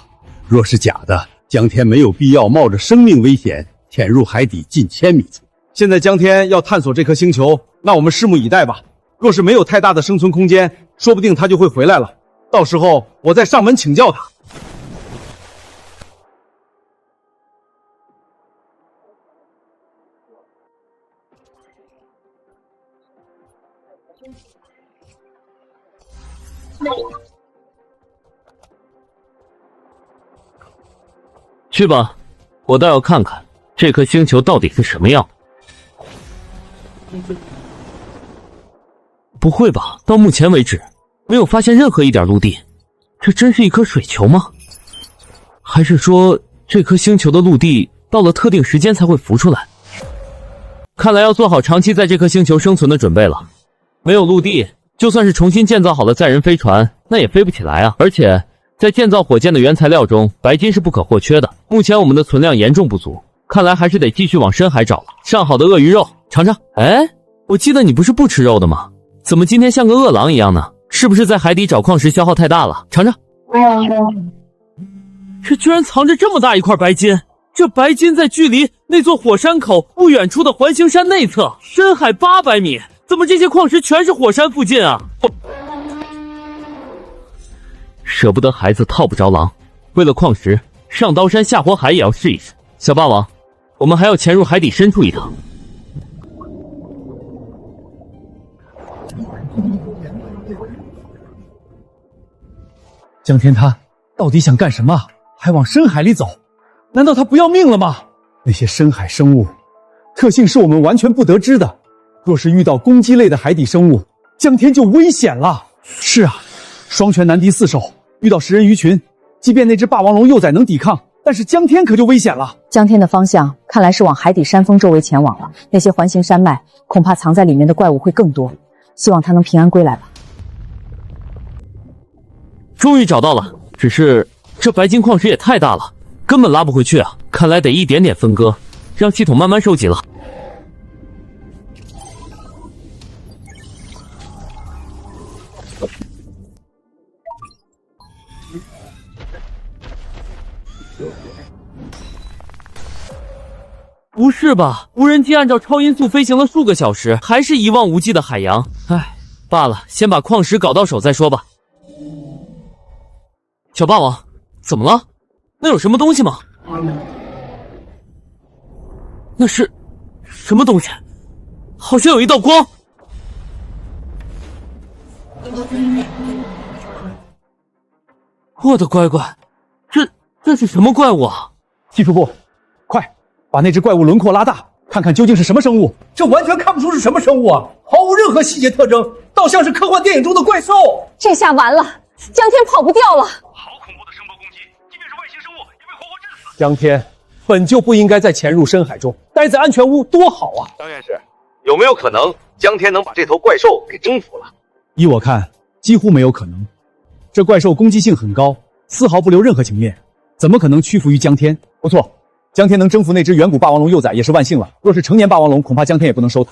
Speaker 4: 若是假的，江天没有必要冒着生命危险潜入海底近1000米处。
Speaker 2: 现在江天要探索这颗星球，那我们拭目以待吧。若是没有太大的生存空间，说不定他就会回来了。到时候我再上门请教他。
Speaker 1: 去吧，我倒要看看这颗星球到底是什么样。不会吧，到目前为止没有发现任何一点陆地，这真是一颗水球吗？还是说这颗星球的陆地到了特定时间才会浮出来？看来要做好长期在这颗星球生存的准备了。没有陆地，就算是重新建造好了载人飞船，那也飞不起来啊！而且在建造火箭的原材料中，白金是不可或缺的。目前我们的存量严重不足，看来还是得继续往深海找了。上好的鳄鱼肉，尝尝。哎，我记得你不是不吃肉的吗？怎么今天像个饿狼一样呢？是不是在海底找矿石消耗太大了？尝尝。这居然藏着这么大一块白金！这白金在距离那座火山口不远处的环形山内侧，深海800米。怎么这些矿石全是火山附近啊？舍不得孩子套不着狼，为了矿石，上刀山下火海也要试一试。小霸王，我们还要潜入海底深处一趟。
Speaker 5: 江天他到底想干什么？还往深海里走？难道他不要命了吗？那些深海生物特性是我们完全不得知的，若是遇到攻击类的海底生物，江天就危险了。是啊，双拳难敌四手，遇到食人鱼群，即便那只霸王龙幼崽能抵抗，但是江天可就危险了。
Speaker 9: 江天的方向看来是往海底山峰周围前往了，那些环形山脉恐怕藏在里面的怪物会更多，希望他能平安归来吧。
Speaker 1: 终于找到了，只是这白金矿石也太大了，根本拉不回去啊！看来得一点点分割，让系统慢慢收集了。不是吧？无人机按照超音速飞行了数个小时，还是一望无际的海洋。唉，罢了，先把矿石搞到手再说吧。小霸王，怎么了？那有什么东西吗？那是什么东西？好像有一道光。我的乖乖，这是什么怪物啊？
Speaker 5: 技术部，快把那只怪物轮廓拉大，看看究竟是什么生物。这完全看不出是什么生物啊，毫无任何细节特征，倒像是科幻电影中的怪兽。
Speaker 9: 这下完了，江天跑不掉了。
Speaker 5: 江天本就不应该再潜入深海中，待在安全屋多好啊！
Speaker 13: 张院士，有没有可能江天能把这头怪兽给征服了？
Speaker 5: 依我看，几乎没有可能。这怪兽攻击性很高，丝毫不留任何情面，怎么可能屈服于江天？不错，江天能征服那只远古霸王龙幼崽也是万幸了。若是成年霸王龙，恐怕江天也不能收它。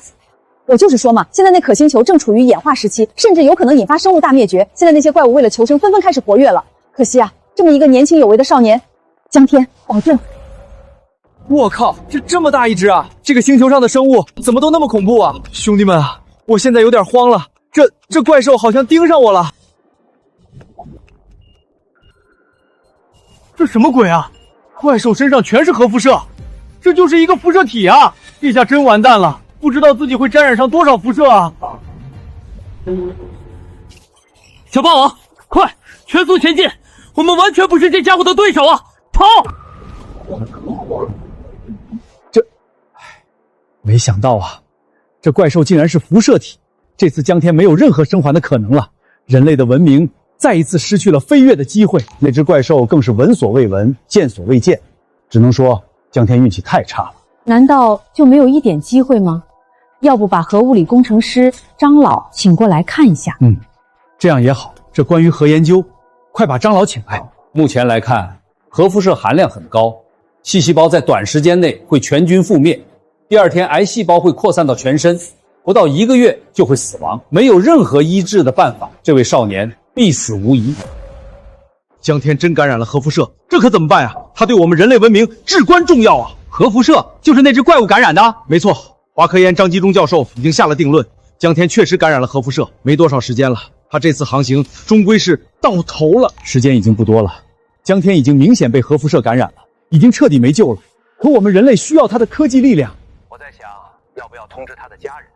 Speaker 9: 我就是说嘛，现在那颗星球正处于演化时期，甚至有可能引发生物大灭绝。现在那些怪物为了求生，纷纷开始活跃了。可惜啊，这么一个年轻有为的少年，江天保证。
Speaker 5: 我靠，这么大一只啊！这个星球上的生物怎么都那么恐怖啊！兄弟们啊，我现在有点慌了，这怪兽好像盯上我了。这什么鬼啊？怪兽身上全是核辐射，这就是一个辐射体啊！这下真完蛋了，不知道自己会沾染上多少辐射啊！
Speaker 1: 小霸王，快，全速前进！我们完全不是这家伙的对手啊！跑！
Speaker 5: 没想到啊，这怪兽竟然是辐射体，这次江天没有任何生还的可能了，人类的文明再一次失去了飞跃的机会，那只怪兽更是闻所未闻，见所未见，只能说江天运气太差了。
Speaker 9: 难道就没有一点机会吗？要不把核物理工程师张老请过来看一下？
Speaker 5: 这样也好，这关于核研究，快把张老请来。
Speaker 4: 目前来看，核辐射含量很高，C细胞在短时间内会全军覆灭，第二天癌细胞会扩散到全身，不到1个月就会死亡，没有任何医治的办法，这位少年必死无疑。
Speaker 2: 江天真感染了核辐射，这可怎么办啊？他对我们人类文明至关重要啊！
Speaker 5: 核辐射就是那只怪物感染的？
Speaker 2: 没错，华科研张基忠教授已经下了定论，江天确实感染了核辐射，没多少时间了，他这次航行终归是到头了。
Speaker 5: 时间已经不多了，江天已经明显被核辐射感染了，已经彻底没救了。可我们人类需要他的科技力量。
Speaker 13: 我在想，要不要通知他的家人，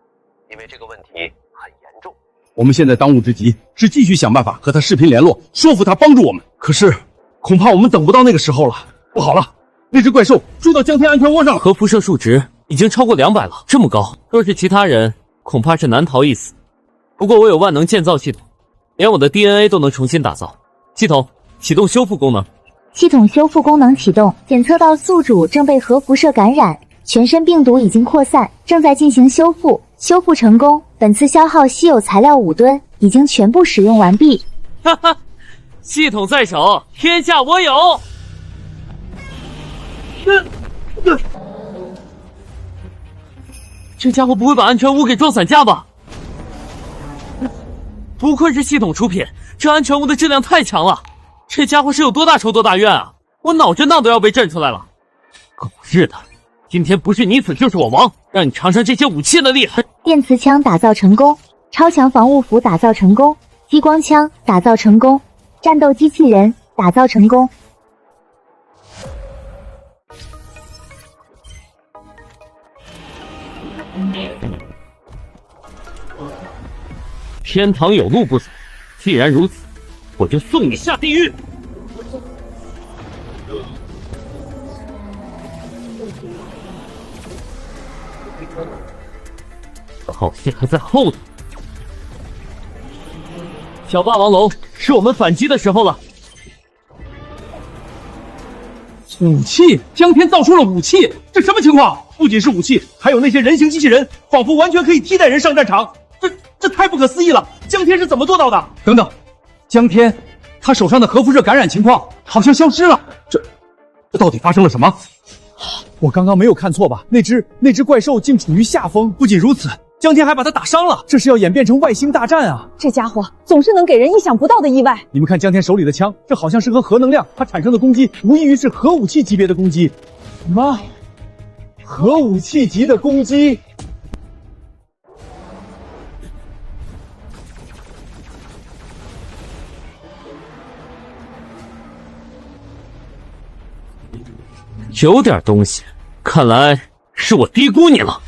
Speaker 13: 因为这个问题很严重。
Speaker 2: 我们现在当务之急是继续想办法和他视频联络，说服他帮助我们。可是，恐怕我们等不到那个时候了。不好了，那只怪兽追到江天安全窝上了，
Speaker 1: 核辐射数值已经超过200了，这么高，若是其他人，恐怕是难逃一死。不过我有万能建造系统，连我的 DNA 都能重新打造。系统启动修复功能。
Speaker 8: 系统修复功能启动，检测到宿主正被核辐射感染，全身病毒已经扩散，正在进行修复，修复成功。本次消耗稀有材料5吨，已经全部使用完毕。
Speaker 1: 哈哈，系统在手，天下我有。这家伙不会把安全屋给撞散架吧？不愧是系统出品，这安全屋的质量太强了。这家伙是有多大仇多大怨啊！我脑震荡都要被震出来了。狗日的，今天不是你死就是我亡，让你尝尝这些武器的厉害。
Speaker 8: 电磁枪打造成功，超强防护服打造成功，激光枪打造成功，战斗机器人打造成功。
Speaker 1: 天堂有路不走，既然如此，我就送你下地狱。好戏还在后头。小霸王龙，是我们反击的时候了。
Speaker 2: 武器，江天造出了武器，这什么情况？不仅是武器，还有那些人形机器人，仿佛完全可以替代人上战场。这太不可思议了！江天是怎么做到的？
Speaker 5: 等等，江天，他手上的核辐射感染情况好像消失了。
Speaker 2: 这到底发生了什么？
Speaker 5: 我刚刚没有看错吧？那只怪兽竟处于下风。不仅如此，江天还把他打伤了。这是要演变成外星大战啊！
Speaker 9: 这家伙总是能给人意想不到的意外。
Speaker 5: 你们看江天手里的枪，这好像是和核能量，它产生的攻击无异于是核武器级别的攻击。什么？核武器级的攻击？
Speaker 1: 有点东西，看来是我低估你了。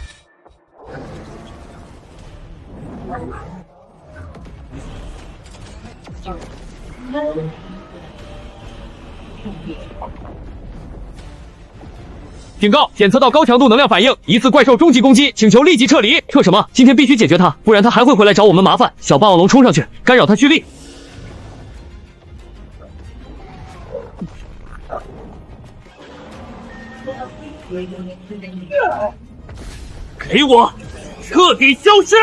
Speaker 1: 警告！检测到高强度能量反应，疑似怪兽终极攻击，请求立即撤离。撤什么？今天必须解决它，不然它还会回来找我们麻烦。小霸王龙冲上去，干扰它蓄力。给我彻底消失！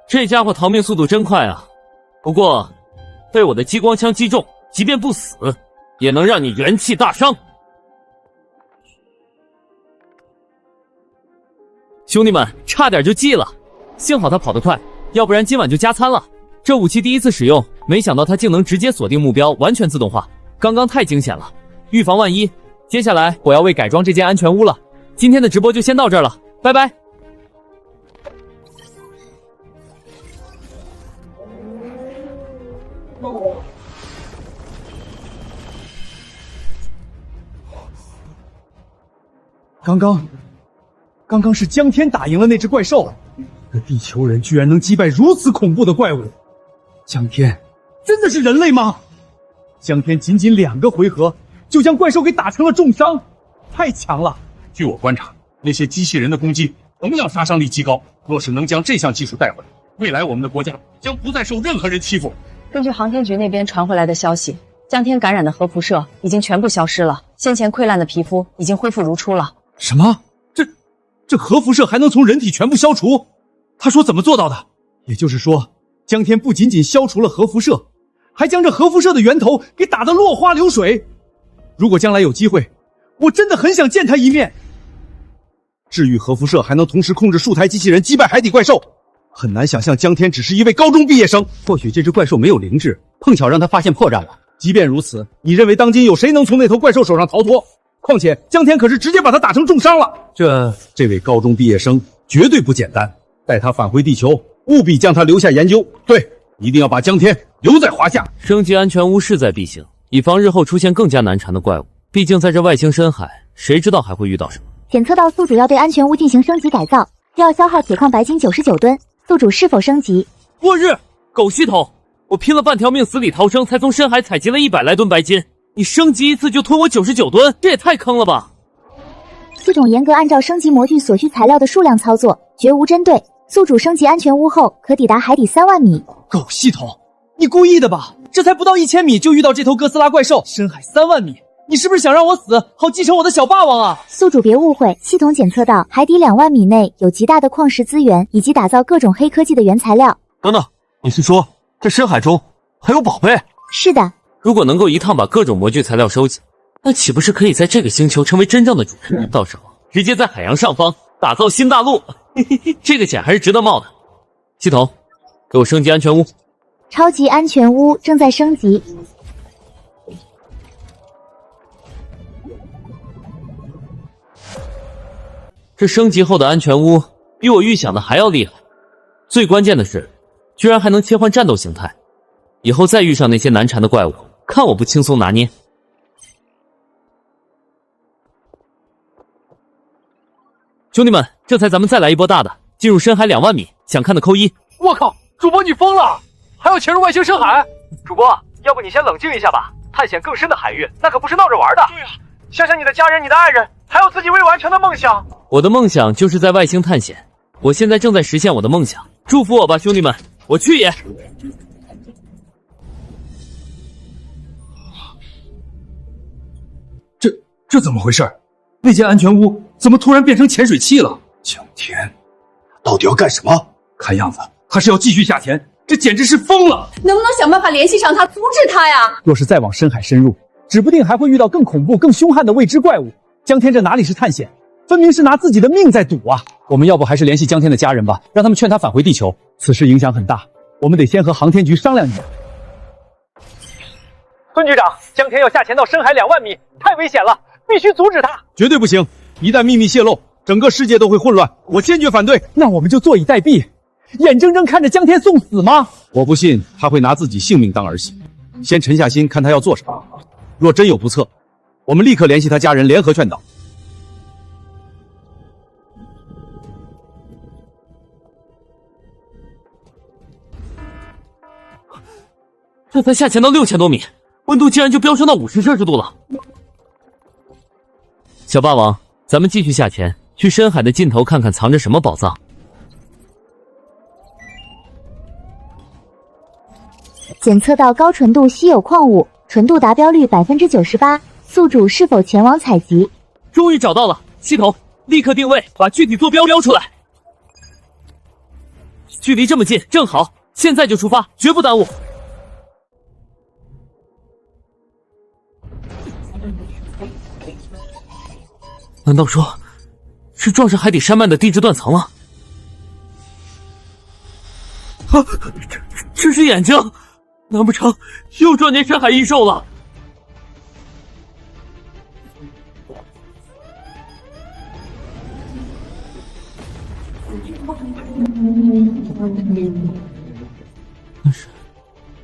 Speaker 1: 这家伙逃命速度真快啊！不过被我的激光枪击中，即便不死，也能让你元气大伤。兄弟们，差点就记了，幸好他跑得快，要不然今晚就加餐了。这武器第一次使用，没想到它竟能直接锁定目标，完全自动化，刚刚太惊险了。预防万一，接下来我要为改装这间安全屋了。今天的直播就先到这儿了，拜拜。
Speaker 5: 刚刚是江天打赢了那只怪兽，这地球人居然能击败如此恐怖的怪物。江天真的是人类吗？江天仅2个回合就将怪兽给打成了重伤，太强了。
Speaker 2: 据我观察，那些机器人的攻击同样杀伤力极高。若是能将这项技术带回来，未来我们的国家将不再受任何人欺负。
Speaker 9: 根据航天局那边传回来的消息，江天感染的核辐射已经全部消失了，先前溃烂的皮肤已经恢复如初了。
Speaker 5: 什么？这核辐射还能从人体全部消除？他说怎么做到的？也就是说，江天不仅仅消除了核辐射，还将这核辐射的源头给打得落花流水。如果将来有机会，我真的很想见他一面。治愈核辐射还能同时控制数台机器人击败海底怪兽，很难想象江天只是一位高中毕业生。
Speaker 4: 或许这只怪兽没有灵智，碰巧让他发现破绽了。
Speaker 5: 即便如此，你认为当今有谁能从那头怪兽手上逃脱？况且江天可是直接把他打成重伤了。这位高中毕业生绝对不简单，待他返回地球，务必将他留下研究。对，一定要把江天留在华夏。
Speaker 1: 升级安全屋势在必行，以防日后出现更加难缠的怪物。毕竟在这外星深海，谁知道还会遇到什么。
Speaker 8: 检测到宿主要对安全屋进行升级改造，要消耗铁矿白金99吨，宿主是否升级？
Speaker 1: 末日狗系统，我拼了半条命死里逃生，才从深海采集了100来吨白金。你升级一次就吞我99吨，这也太坑了吧！
Speaker 8: 宿主严格按照升级模具所需材料的数量操作，绝无针对。宿主升级安全屋后，可抵达海底3万米。
Speaker 5: 狗系统，你故意的吧？这才不到1000米就遇到这头哥斯拉怪兽，深海3万米，你是不是想让我死，好继承我的小霸王啊？
Speaker 8: 宿主别误会，系统检测到海底2万米内有极大的矿石资源，以及打造各种黑科技的原材料。
Speaker 1: 等等，你是说这深海中还有宝贝？
Speaker 8: 是的。
Speaker 1: 如果能够一趟把各种模具材料收集，那岂不是可以在这个星球成为真正的主人？到时候直接在海洋上方打造新大陆，这个险还是值得冒的。系统，给我升级安全屋。
Speaker 8: 超级安全屋正在升级。
Speaker 1: 这升级后的安全屋比我预想的还要厉害，最关键的是，居然还能切换战斗形态。以后再遇上那些难缠的怪物，看我不轻松拿捏。兄弟们，这才咱们再来一波大的，进入深海2万米，想看的扣1。
Speaker 14: 我靠，主播你疯了，还要潜入外星深海？主播，要不你先冷静一下吧，探险更深的海域，那可不是闹着玩的。对啊，想想你的家人、你的爱人，还有自己未完成的梦想。
Speaker 1: 我的梦想就是在外星探险，我现在正在实现我的梦想，祝福我吧，兄弟们，我去也。
Speaker 5: 这怎么回事？那间安全屋怎么突然变成潜水器了？
Speaker 2: 江天，到底要干什么？
Speaker 5: 看样子他是要继续下潜，这简直是疯了！
Speaker 9: 能不能想办法联系上他，阻止他呀？
Speaker 7: 若是再往深海深入，指不定还会遇到更恐怖、更凶悍的未知怪物。江天这哪里是探险，分明是拿自己的命在赌啊！我们要不还是联系江天的家人吧，让他们劝他返回地球。此事影响很大，我们得先和航天局商量一下。孙局长，江天要下潜到深海2万米，太危险了，必须阻止他！
Speaker 4: 绝对不行！一旦秘密泄露，整个世界都会混乱，我坚决反对。
Speaker 7: 那我们就坐以待毙，眼睁睁看着江天送死吗？
Speaker 4: 我不信他会拿自己性命当儿戏。先沉下心，看他要做什么。若真有不测，我们立刻联系他家人，联合劝导。
Speaker 1: 这才下潜到6000多米，温度竟然就飙升到50摄氏度了。小霸王，咱们继续下潜，去深海的尽头看看藏着什么宝藏。
Speaker 8: 检测到高纯度稀有矿物，纯度达标率98%，宿主是否前往采集？
Speaker 1: 终于找到了，系统立刻定位，把具体坐标标出来。距离这么近，正好，现在就出发，绝不耽误。难道说是撞上海底山脉的地质断层了？啊，这是眼睛，难不成又撞见深海异兽了？那是《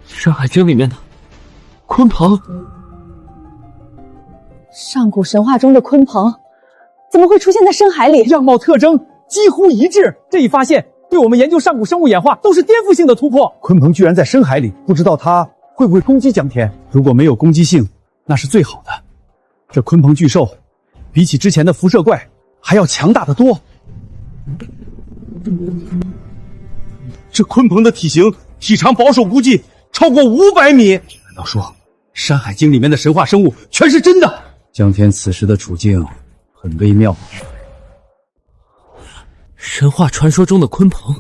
Speaker 1: 山海经》里面的鲲鹏。
Speaker 9: 上古神话中的鲲鹏怎么会出现在深海里？
Speaker 7: 样貌特征几乎一致，这一发现对我们研究上古生物演化都是颠覆性的突破。
Speaker 5: 鲲鹏居然在深海里，不知道它会不会攻击江天？
Speaker 4: 如果没有攻击性，那是最好的。这鲲鹏巨兽比起之前的辐射怪还要强大得多。
Speaker 2: 这鲲鹏的体型、体长保守估计超过500米。
Speaker 4: 难道说《山海经》里面的神话生物全是真的？江天此时的处境很微妙。
Speaker 1: 神话传说中的鲲鹏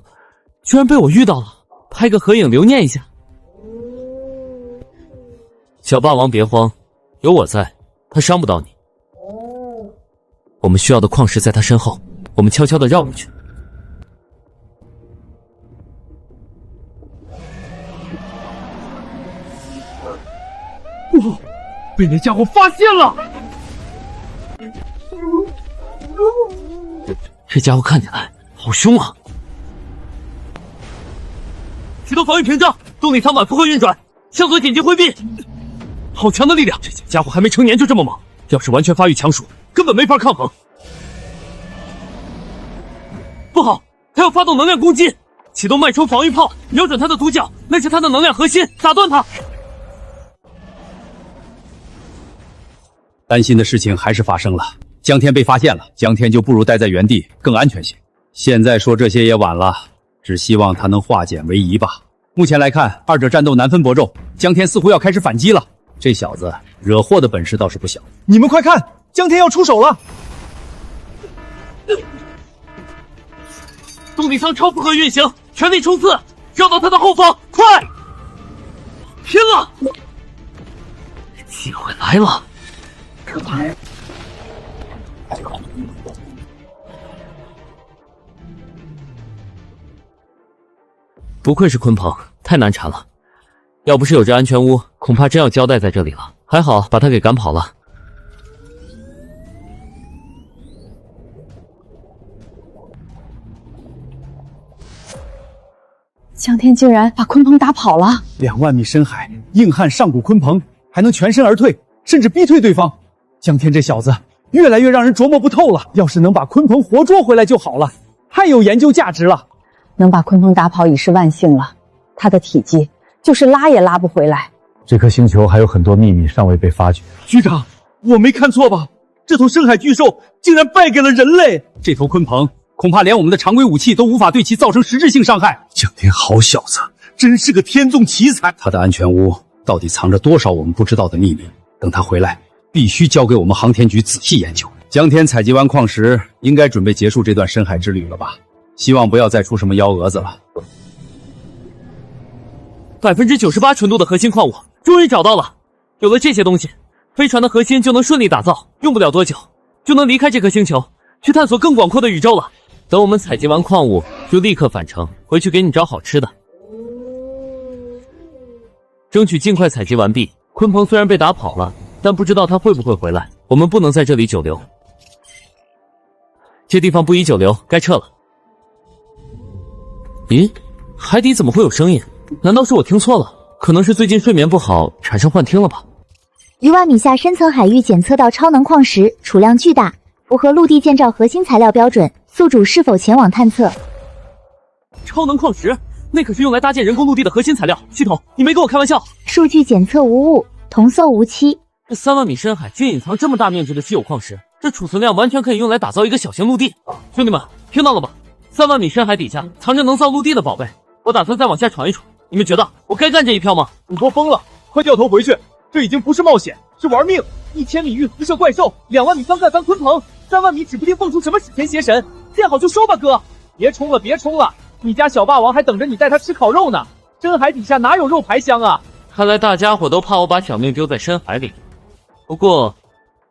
Speaker 1: 居然被我遇到了，拍个合影留念一下。小霸王别慌，有我在，他伤不到你。我们需要的矿石在他身后，我们悄悄地绕过去。
Speaker 5: 被那家伙发现了！
Speaker 1: 这家伙看起来好凶啊！启动防御屏障，动力舱满负荷运转，向左紧急回避。好强的力量！这家伙还没成年就这么猛，要是完全发育强鼠，根本没法抗衡。不好，他要发动能量攻击！启动脉冲防御炮，瞄准他的独角，那是他的能量核心，打断他！
Speaker 4: 担心的事情还是发生了，江天被发现了，江天就不如待在原地更安全些。现在说这些也晚了，只希望他能化险为夷吧。目前来看，二者战斗难分伯仲，江天似乎要开始反击了。这小子惹祸的本事倒是不小。
Speaker 5: 你们快看，江天要出手了！
Speaker 1: 动力舱超负荷运行，全力冲刺，绕到他的后方，快！拼了！机会来了！不愧是鲲鹏，太难缠了。要不是有这安全屋，恐怕真要交代在这里了。还好把他给赶跑了。
Speaker 9: 江天竟然把鲲鹏打跑了
Speaker 7: ！2万米深海，硬汉上古鲲鹏还能全身而退，甚至逼退对方。江天这小子越来越让人琢磨不透了。要是能把鲲鹏活捉回来就好了，太有研究价值了。
Speaker 9: 能把鲲鹏打跑已是万幸了，它的体积就是拉也拉不回来。
Speaker 7: 这颗星球还有很多秘密尚未被发掘。
Speaker 2: 局长，我没看错吧？这头深海巨兽竟然败给了人类！
Speaker 4: 这头鲲鹏恐怕连我们的常规武器都无法对其造成实质性伤害。
Speaker 2: 江天好小子，真是个天纵奇才。
Speaker 4: 他的安全屋到底藏着多少我们不知道的秘密？等他回来，必须交给我们航天局仔细研究。江天采集完矿石，应该准备结束这段深海之旅了吧？希望不要再出什么幺蛾子了。
Speaker 1: 98%纯度的核心矿物终于找到了，有了这些东西，飞船的核心就能顺利打造，用不了多久就能离开这颗星球，去探索更广阔的宇宙了。等我们采集完矿物，就立刻返程，回去给你找好吃的，争取尽快采集完毕。鲲鹏虽然被打跑了，但不知道他会不会回来，我们不能在这里久留。这地方不宜久留，该撤了。咦，海底怎么会有声音？难道是我听错了？可能是最近睡眠不好，产生幻听了吧。
Speaker 8: 1万米下深层海域检测到超能矿石，储量巨大，符合陆地建造核心材料标准，宿主是否前往探测？
Speaker 1: 超能矿石，那可是用来搭建人工陆地的核心材料。系统，你没跟我开玩笑？
Speaker 8: 数据检测无误，同搜无期。
Speaker 1: 这3万米深海竟隐藏这么大面积的稀有矿石，这储存量完全可以用来打造一个小型陆地。兄弟们，听到了吧？3万米深海底下藏着能造陆地的宝贝，我打算再往下闯一闯。你们觉得我该干这一票吗？
Speaker 5: 主播疯了，快掉头回去！这已经不是冒险，是玩命！1000米域辐射怪兽，2万米方干翻鲲鹏，3万米指不定蹦出什么史前邪神。见好就收吧，哥！别冲了，别冲了！你家小霸王还等着你带他吃烤肉呢。深海底下哪有肉排香啊？
Speaker 1: 看来大家伙都怕我把小命丢在深海里。不过，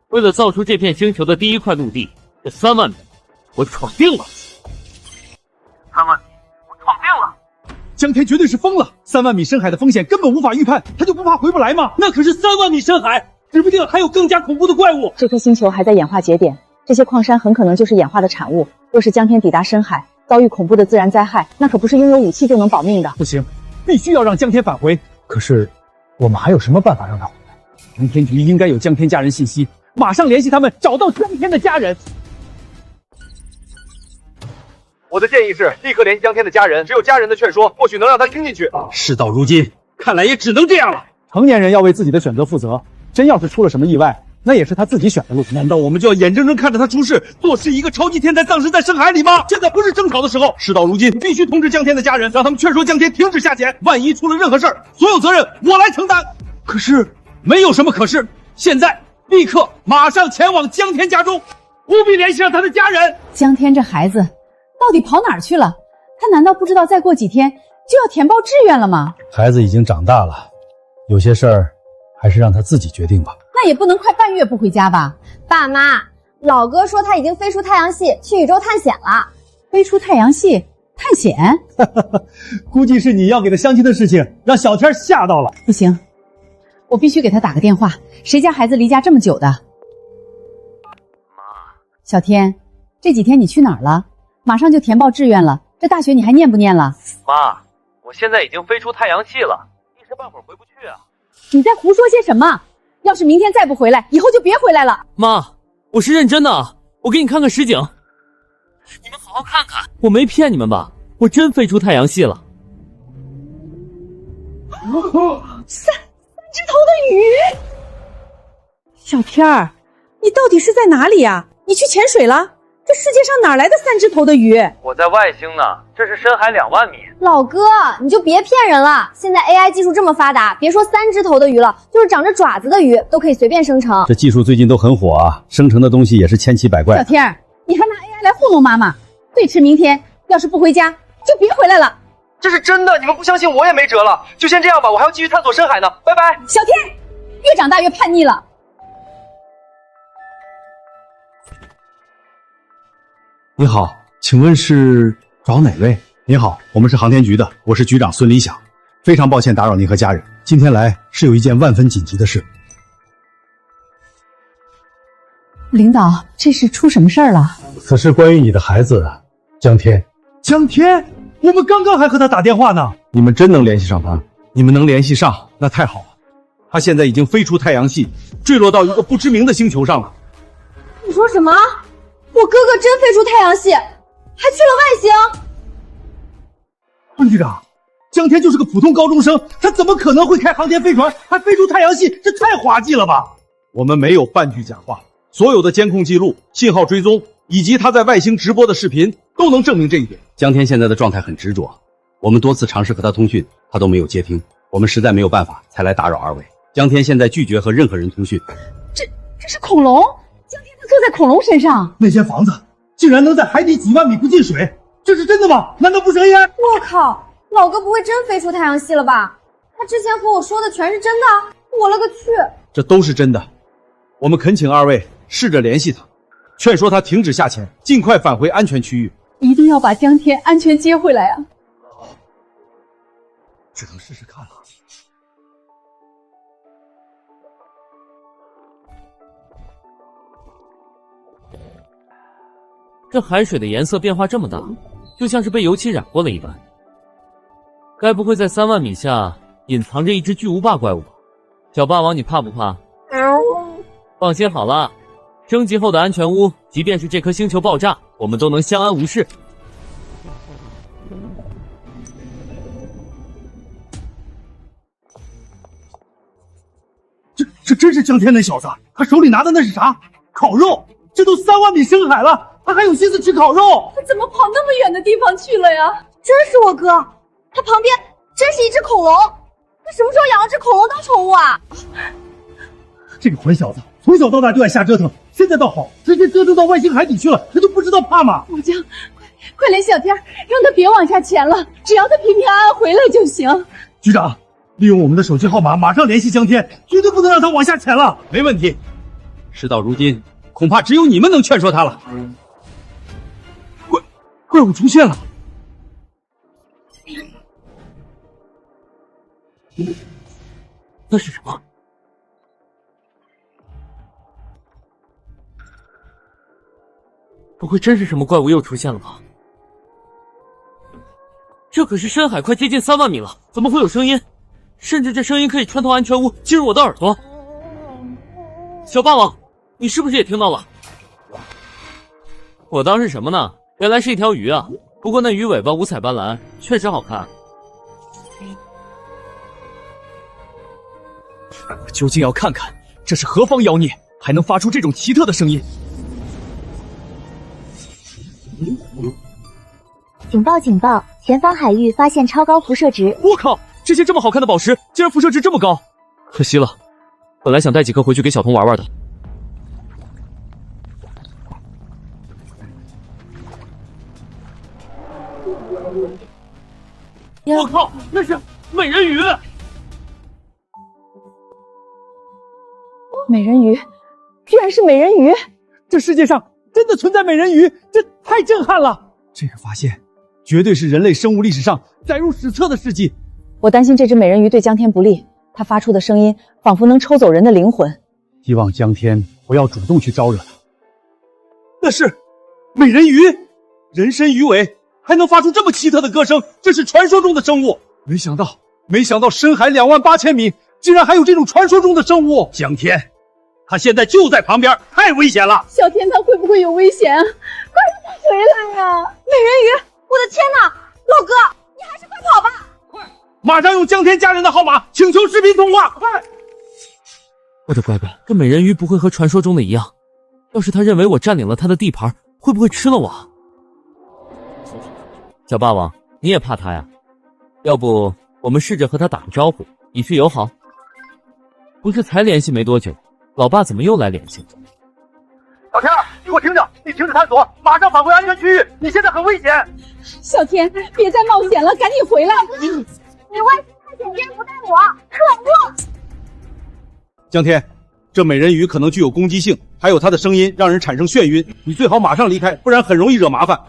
Speaker 1: 为了造出这片星球的第一块陆地，这3万米，我闯定了。
Speaker 14: 3万米，我闯定了！
Speaker 5: 江天绝对是疯了！3万米深海的风险根本无法预判，他就不怕回不来吗？
Speaker 2: 那可是3万米深海，指不定还有更加恐怖的怪物。
Speaker 9: 这颗星球还在演化节点，这些矿山很可能就是演化的产物。若是江天抵达深海，遭遇恐怖的自然灾害，那可不是拥有武器就能保命的。
Speaker 5: 不行，必须要让江天返回。可是，我们还有什么办法让他回来？航天局应该有江天家人信息，马上联系他们，找到江天的家人。
Speaker 14: 我的建议是立刻联系江天的家人，只有家人的劝说，或许能让他听进去。
Speaker 2: 事到如今，看来也只能这样了。
Speaker 5: 成年人要为自己的选择负责，真要是出了什么意外，那也是他自己选的路。
Speaker 2: 难道我们就要眼睁睁看着他出事，坐视一个超级天才丧失在深海里吗？现在不是争吵的时候，事到如今，必须通知江天的家人，让他们劝说江天停止下潜。万一出了任何事儿，所有责任我来承担。可是没有什么可是，现在立刻马上前往江天家中，务必联系上他的家人。
Speaker 9: 江天这孩子到底跑哪儿去了？他难道不知道再过几天就要填报志愿了吗？
Speaker 7: 孩子已经长大了，有些事儿还是让他自己决定吧。
Speaker 9: 那也不能快半月不回家吧？
Speaker 6: 爸妈，老哥说他已经飞出太阳系去宇宙探险了。
Speaker 9: 飞出太阳系探险？
Speaker 7: 估计是你要给他相亲的事情让小天吓到了。
Speaker 9: 不行，我必须给他打个电话。谁家孩子离家这么久的？
Speaker 14: 妈，
Speaker 9: 小天，这几天你去哪儿了？马上就填报志愿了，这大学你还念不念了？
Speaker 14: 妈，我现在已经飞出太阳系了，一时半会儿回不去啊。
Speaker 9: 你在胡说些什么？要是明天再不回来，以后就别回来了。
Speaker 1: 妈，我是认真的，我给你看看实景，你们好好看看，我没骗你们吧？我真飞出太阳系了。
Speaker 9: 三只头的鱼。小天儿，你到底是在哪里呀？你去潜水了？这世界上哪来的3只头的鱼？
Speaker 14: 我在外星呢，这是深海2万米。
Speaker 6: 老哥，你就别骗人了。现在 AI 技术这么发达，别说3只头的鱼了，就是长着爪子的鱼都可以随便生成。
Speaker 4: 这技术最近都很火啊，生成的东西也是千奇百怪。
Speaker 9: 小天儿，你还拿 AI 来糊弄妈妈？最迟明天，要是不回家，就别回来了。
Speaker 14: 这是真的，你们不相信我也没辙了。就先这样吧，我还要继续探索深海呢。拜拜。
Speaker 9: 小天，越长大越叛逆了。
Speaker 2: 你好，请问是找哪位？
Speaker 4: 您好，我们是航天局的，我是局长孙理想。非常抱歉打扰您和家人，今天来是有一件万分紧急的事。
Speaker 9: 领导，这是出什么事儿了？
Speaker 7: 此事关于你的孩子江天。
Speaker 2: 江天，我们刚刚还和他打电话呢。
Speaker 3: 你们真能联系上他？你们能联系上，那太好了。他现在已经飞出太阳系，坠落到一个不知名的星球上了。
Speaker 6: 你说什么？我哥哥真飞出太阳系，还去了外星？
Speaker 5: 分局长，江天就是个普通高中生，他怎么可能会开航天飞船，还飞出太阳系？这太滑稽了吧！
Speaker 2: 我们没有半句假话，所有的监控记录、信号追踪，以及他在外星直播的视频，都能证明这一点。
Speaker 4: 江天现在的状态很执着，我们多次尝试和他通讯，他都没有接听，我们实在没有办法，才来打扰二位。江天现在拒绝和任何人通讯。
Speaker 9: 这是恐龙，江天他坐在恐龙身上。
Speaker 5: 那间房子竟然能在海底几万米不进水，这是真的吗？难道不是 AI？
Speaker 6: 我靠，老哥不会真飞出太阳系了吧？他之前和我说的全是真的？我了个去！
Speaker 2: 这都是真的。我们恳请二位试着联系他，劝说他停止下潜，尽快返回安全区域。
Speaker 9: 一定要把江天安全接回来啊！
Speaker 5: 只能试试看了。
Speaker 1: 这海水的颜色变化这么大，就像是被油漆染过了一般。该不会在3万米下隐藏着一只巨无霸怪物吧？小霸王，你怕不怕？放心好了，升级后的安全屋，即便是这颗星球爆炸，我们都能相安无事。
Speaker 5: 这真是江天那小子，他手里拿的那是啥？烤肉！这都3万米深海了，他还有心思吃烤肉？
Speaker 9: 他怎么跑那么远的地方去了呀？
Speaker 6: 真是我哥，他旁边真是一只恐龙。他什么时候养了只恐龙当宠物啊？
Speaker 5: 这个混小子从小到大就爱瞎折腾，现在倒好，直接折腾到外星海底去了，他就不知道怕吗？
Speaker 9: 武江，快联系小天，让他别往下潜了，只要他平平安安回来就行。
Speaker 5: 局长，利用我们的手机号码，马上联系江天，绝对不能让他往下潜了。
Speaker 4: 没问题。事到如今，恐怕只有你们能劝说他了。
Speaker 5: 怪物出现了。
Speaker 1: 那是什么？不会真是什么怪物又出现了吧？这可是深海，快接近3万米了，怎么会有声音？甚至这声音可以穿透安全屋，进入我的耳朵。小霸王，你是不是也听到了？我当是什么呢？原来是一条鱼啊！不过那鱼尾巴五彩斑斓，确实好看。
Speaker 7: 我究竟要看看这是何方妖孽，还能发出这种奇特的声音。
Speaker 8: 警报！警报！前方海域发现超高辐射值。
Speaker 7: 我靠！这些这么好看的宝石，竟然辐射值这么高！
Speaker 1: 可惜了，本来想带几颗回去给小童玩玩的。我靠，那是美人鱼！
Speaker 9: 美人鱼，居然是美人鱼！
Speaker 5: 这世界上真的存在美人鱼，这太震撼了！这个发现绝对是人类生物历史上载入史册的事迹。
Speaker 9: 我担心这只美人鱼对江天不利，它发出的声音仿佛能抽走人的灵魂。
Speaker 5: 希望江天不要主动去招惹它。那是美人鱼，人身鱼尾，还能发出这么奇特的歌声，这是传说中的生物。没想到深海28000米竟然还有这种传说中的生物。
Speaker 2: 江天，他现在就在旁边，太危险了。
Speaker 9: 小天他会不会有危险啊？快让他回来呀！
Speaker 6: 美人鱼，我的天哪！老哥，你还是快跑吧！
Speaker 5: 马上用江天家人的号码请求视频通话，快！
Speaker 1: 我的乖乖，这美人鱼不会和传说中的一样，要是他认为我占领了他的地盘，会不会吃了我？小霸王，你也怕他呀？要不我们试着和他打个招呼，以示友好？不是才联系没多久，老爸怎么又来联系？
Speaker 14: 小天，你给我听着，你停止探索，马上返回安全区域，你现在很危险。
Speaker 9: 小天，别再冒险了，赶紧回来！
Speaker 6: 你外星探险竟然不带我，可恶！
Speaker 2: 江天，这美人鱼可能具有攻击性，还有它的声音让人产生眩晕，你最好马上离开，不然很容易惹麻烦。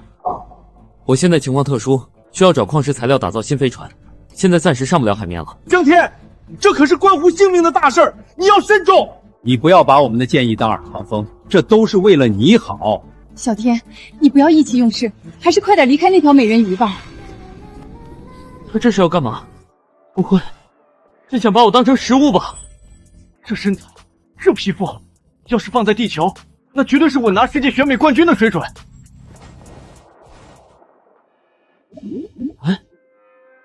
Speaker 1: 我现在情况特殊，需要找矿石材料打造新飞船，现在暂时上不了海面了。
Speaker 5: 江天，这可是关乎性命的大事儿，你要慎重。
Speaker 4: 你不要把我们的建议当耳旁风，这都是为了你好。
Speaker 9: 小天，你不要意气用事，还是快点离开那条美人鱼吧。
Speaker 1: 他这是要干嘛？不会是想把我当成食物吧？
Speaker 5: 这身材，这皮肤，要是放在地球，
Speaker 14: 那绝对是稳拿世界选美冠军的水准。
Speaker 1: 哎，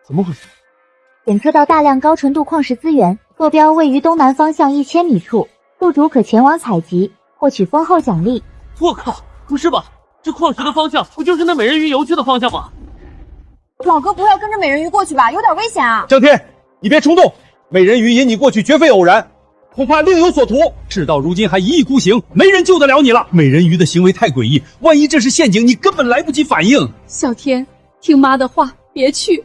Speaker 1: 怎么回事？
Speaker 8: 检测到大量高纯度矿石资源，坐标位于东南方向1000米处，宿主可前往采集，获取丰厚奖励。
Speaker 1: 我靠，不是吧？这矿石的方向不就是那美人鱼游去的方向吗？
Speaker 6: 老哥不会要跟着美人鱼过去吧？有点危险啊！
Speaker 2: 江天，你别冲动，美人鱼引你过去绝非偶然，恐怕另有所图。
Speaker 4: 事到如今还一意孤行，没人救得了你了。美人鱼的行为太诡异，万一这是陷阱，你根本来不及反应。
Speaker 9: 小天，听妈的话，别去。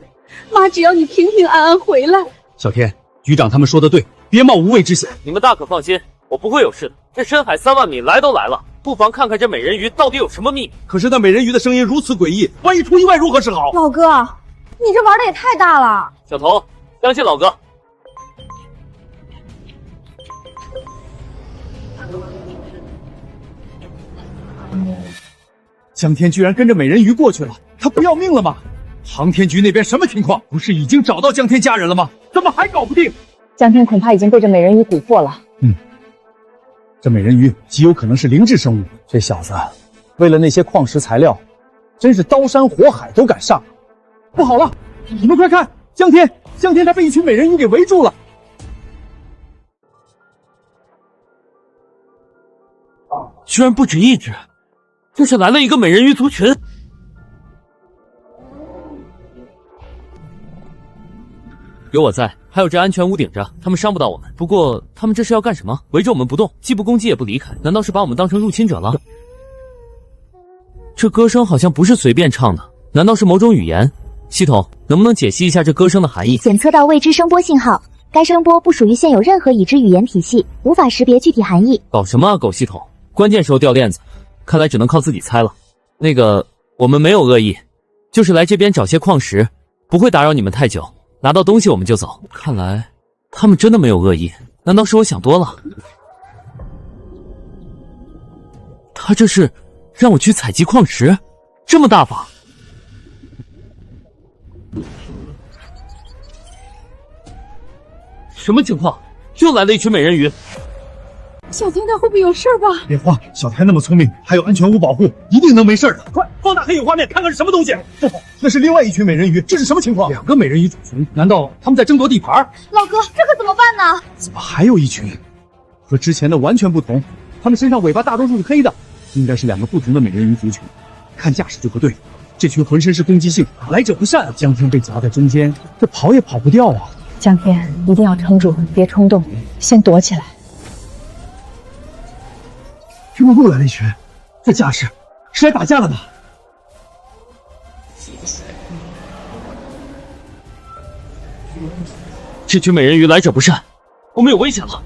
Speaker 9: 妈只要你平平安安回来。
Speaker 4: 小天，局长他们说的对，别冒无谓之险。
Speaker 1: 你们大可放心，我不会有事的。这深海3万米来都来了，不妨看看这美人鱼到底有什么秘密。
Speaker 2: 可是那美人鱼的声音如此诡异，万一出意外如何是好？
Speaker 6: 老哥，你这玩的也太大了。
Speaker 1: 小头，相信老哥。
Speaker 5: 江天居然跟着美人鱼过去了，他不要命了吗？航天局那边什么情况？不是已经找到江天家人了吗？怎么还搞不定？
Speaker 9: 江天恐怕已经被这美人鱼蛊惑了。
Speaker 5: 这美人鱼极有可能是灵智生物。这小子为了那些矿石材料，真是刀山火海都敢上。不好了，你们快看，江天他被一群美人鱼给围住了。
Speaker 1: 居然不止一只，这是来了一个美人鱼族群。有我在，还有这安全屋顶着，他们伤不到我们。不过他们这是要干什么？围着我们不动，既不攻击也不离开，难道是把我们当成入侵者了？这歌声好像不是随便唱的，难道是某种语言？系统能不能解析一下这歌声的含义？
Speaker 8: 检测到未知声波信号，该声波不属于现有任何已知语言体系，无法识别具体含义。
Speaker 1: 搞什么啊，狗系统！关键时候掉链子，看来只能靠自己猜了。那个，我们没有恶意，就是来这边找些矿石，不会打扰你们太久。拿到东西我们就走。看来他们真的没有恶意，难道是我想多了？他这是让我去采集矿石，这么大方。什么情况？又来了一群美人鱼。
Speaker 9: 小天他会不会有事吧？
Speaker 5: 别慌，小天那么聪明，还有安全屋保护，一定能没事的。快放大黑影画面，看看是什么东西。不好，那是另外一群美人鱼，这是什么情况？2个美人鱼组群，难道他们在争夺地盘？
Speaker 6: 老哥，这可怎么办呢？
Speaker 5: 怎么还有一群？和之前的完全不同，他们身上尾巴大多数是黑的，应该是2个不同的美人鱼族群。看架势就不对，这群浑身是攻击性，来者不善。江天被夹在中间，这跑也跑不掉啊！
Speaker 9: 江天一定要撑住，别冲动，先躲起来。
Speaker 5: 这又来了一群，这架势是来打架了吧？
Speaker 1: 这群美人鱼来者不善，我们有危险了。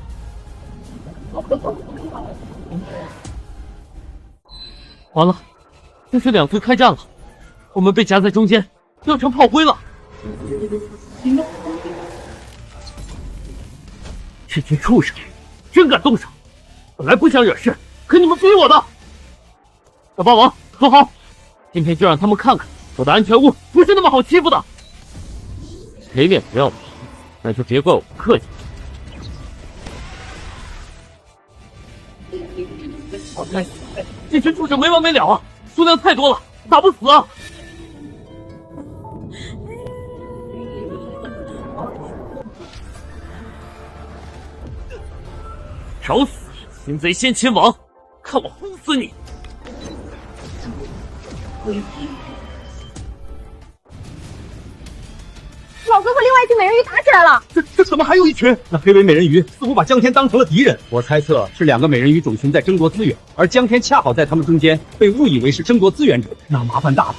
Speaker 1: 完了，这是2队开战了，我们被夹在中间，要成炮灰了。这群畜生，真敢动手！本来不想惹事，可你们逼我的。小霸王，坐好，今天就让他们看看我的安全屋不是那么好欺负的。谁脸不要脸，那就别怪我不客气。哎，这群畜生没完没了啊，数量太多了，打不死啊！找死！擒贼先擒王，看我轰死你！
Speaker 6: 老哥和另外一群美人鱼打起来了。
Speaker 5: 这怎么还有一群？那黑尾美人鱼似乎把江天当成了敌人。
Speaker 4: 我猜测是2个美人鱼种群在争夺资源，而江天恰好在他们中间，被误以为是争夺资源者。
Speaker 5: 那麻烦大了，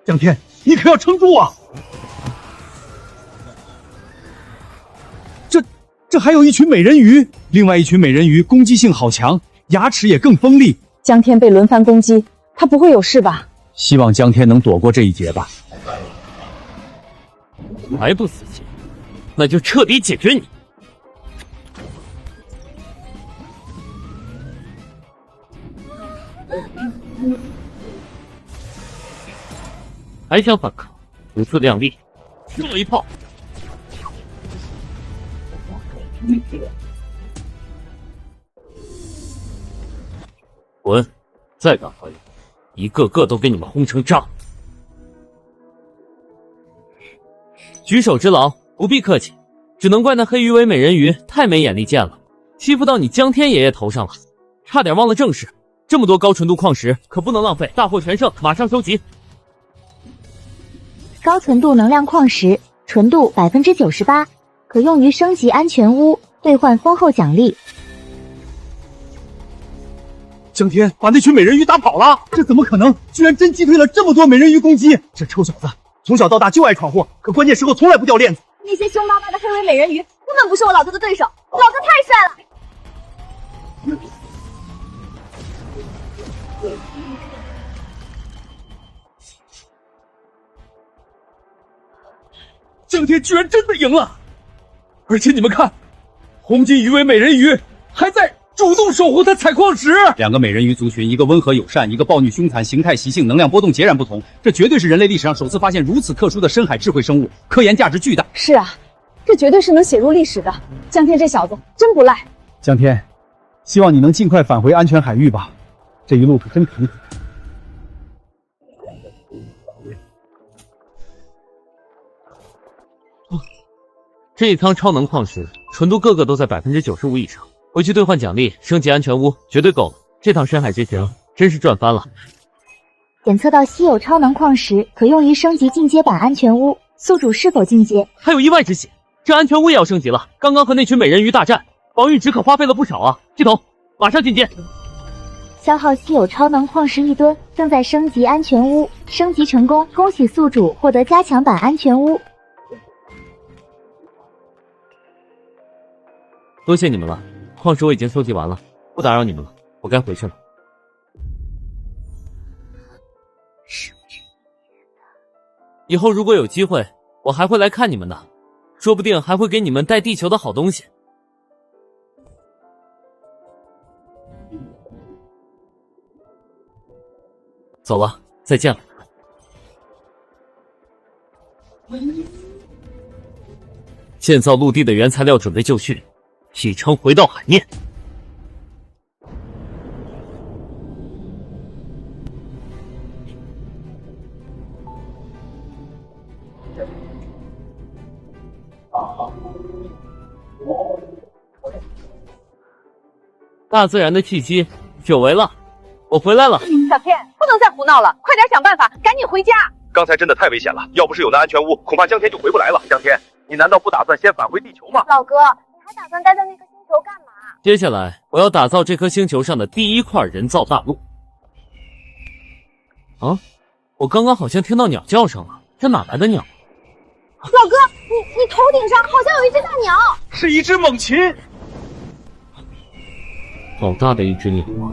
Speaker 5: 江天，你可要撑住啊！这还有一群美人鱼，另外一群美人鱼攻击性好强，牙齿也更锋利。
Speaker 9: 江天被轮番攻击，他不会有事吧？
Speaker 4: 希望江天能躲过这一劫吧。
Speaker 1: 还不死心，那就彻底解决你！还想反抗？不自量力！吃我一炮！滚！再敢怀疑，一个个都给你们轰成渣！举手之劳，不必客气。只能怪那黑鱼尾美人鱼太没眼力见了，欺负到你江天爷爷头上了，差点忘了正事。这么多高纯度矿石可不能浪费，大获全胜，马上收集。
Speaker 8: 高纯度能量矿石，纯度98%，可用于升级安全屋，兑换丰厚奖励。
Speaker 2: 江天把那群美人鱼打跑了，这怎么可能？居然真击退了这么多美人鱼攻击！这臭小子从小到大就爱闯祸，可关键时候从来不掉链子。
Speaker 12: 那些凶巴巴的黑尾美人鱼根本不是我老哥的对手，老哥太帅了。
Speaker 2: 江天居然真的赢了，而且你们看，红金鱼尾美人鱼还在主动守护他采矿石。
Speaker 4: 两个美人鱼族群，一个温和友善，一个暴虐凶残，形态习性能量波动截然不同，这绝对是人类历史上首次发现如此特殊的深海智慧生物，科研价值巨大。
Speaker 9: 是啊，这绝对是能写入历史的。江天这小子真不赖。
Speaker 7: 江天，希望你能尽快返回安全海域吧，这一路可真苦。
Speaker 1: 这一仓超能矿石纯度个个都在95%以上，回去兑换奖励，升级安全屋绝对够了。这趟深海之行真是赚翻了。
Speaker 8: 检测到稀有超能矿石，可用于升级进阶版安全屋，宿主是否进阶？
Speaker 1: 还有1万只血，这安全屋也要升级了。刚刚和那群美人鱼大战，防御值可花费了不少啊。系统，马上进阶。
Speaker 8: 消耗稀有超能矿石1吨，正在升级安全屋，升级成功，恭喜宿主获得加强版安全屋。
Speaker 1: 多谢你们了，矿石我已经收集完了，不打扰你们了，我该回去了。以后如果有机会，我还会来看你们的，说不定还会给你们带地球的好东西。走了，再见了。建造陆地的原材料准备就绪，启程回到海面。大自然的气息，久违了，我回来了。
Speaker 12: 小天，不能再胡闹了，快点想办法，赶紧回家。
Speaker 13: 刚才真的太危险了，要不是有那安全屋，恐怕江天就回不来了。江天，你难道不打算先返回地球吗？
Speaker 12: 老哥，你还打算待在那颗星球干嘛？
Speaker 1: 接下来我要打造这颗星球上的第一块人造大陆。啊，我刚刚好像听到鸟叫声了，这哪来的鸟？
Speaker 12: 老哥，你头顶上好像有一只大鸟，
Speaker 2: 是一只猛禽。
Speaker 1: 好大的一只鸟啊！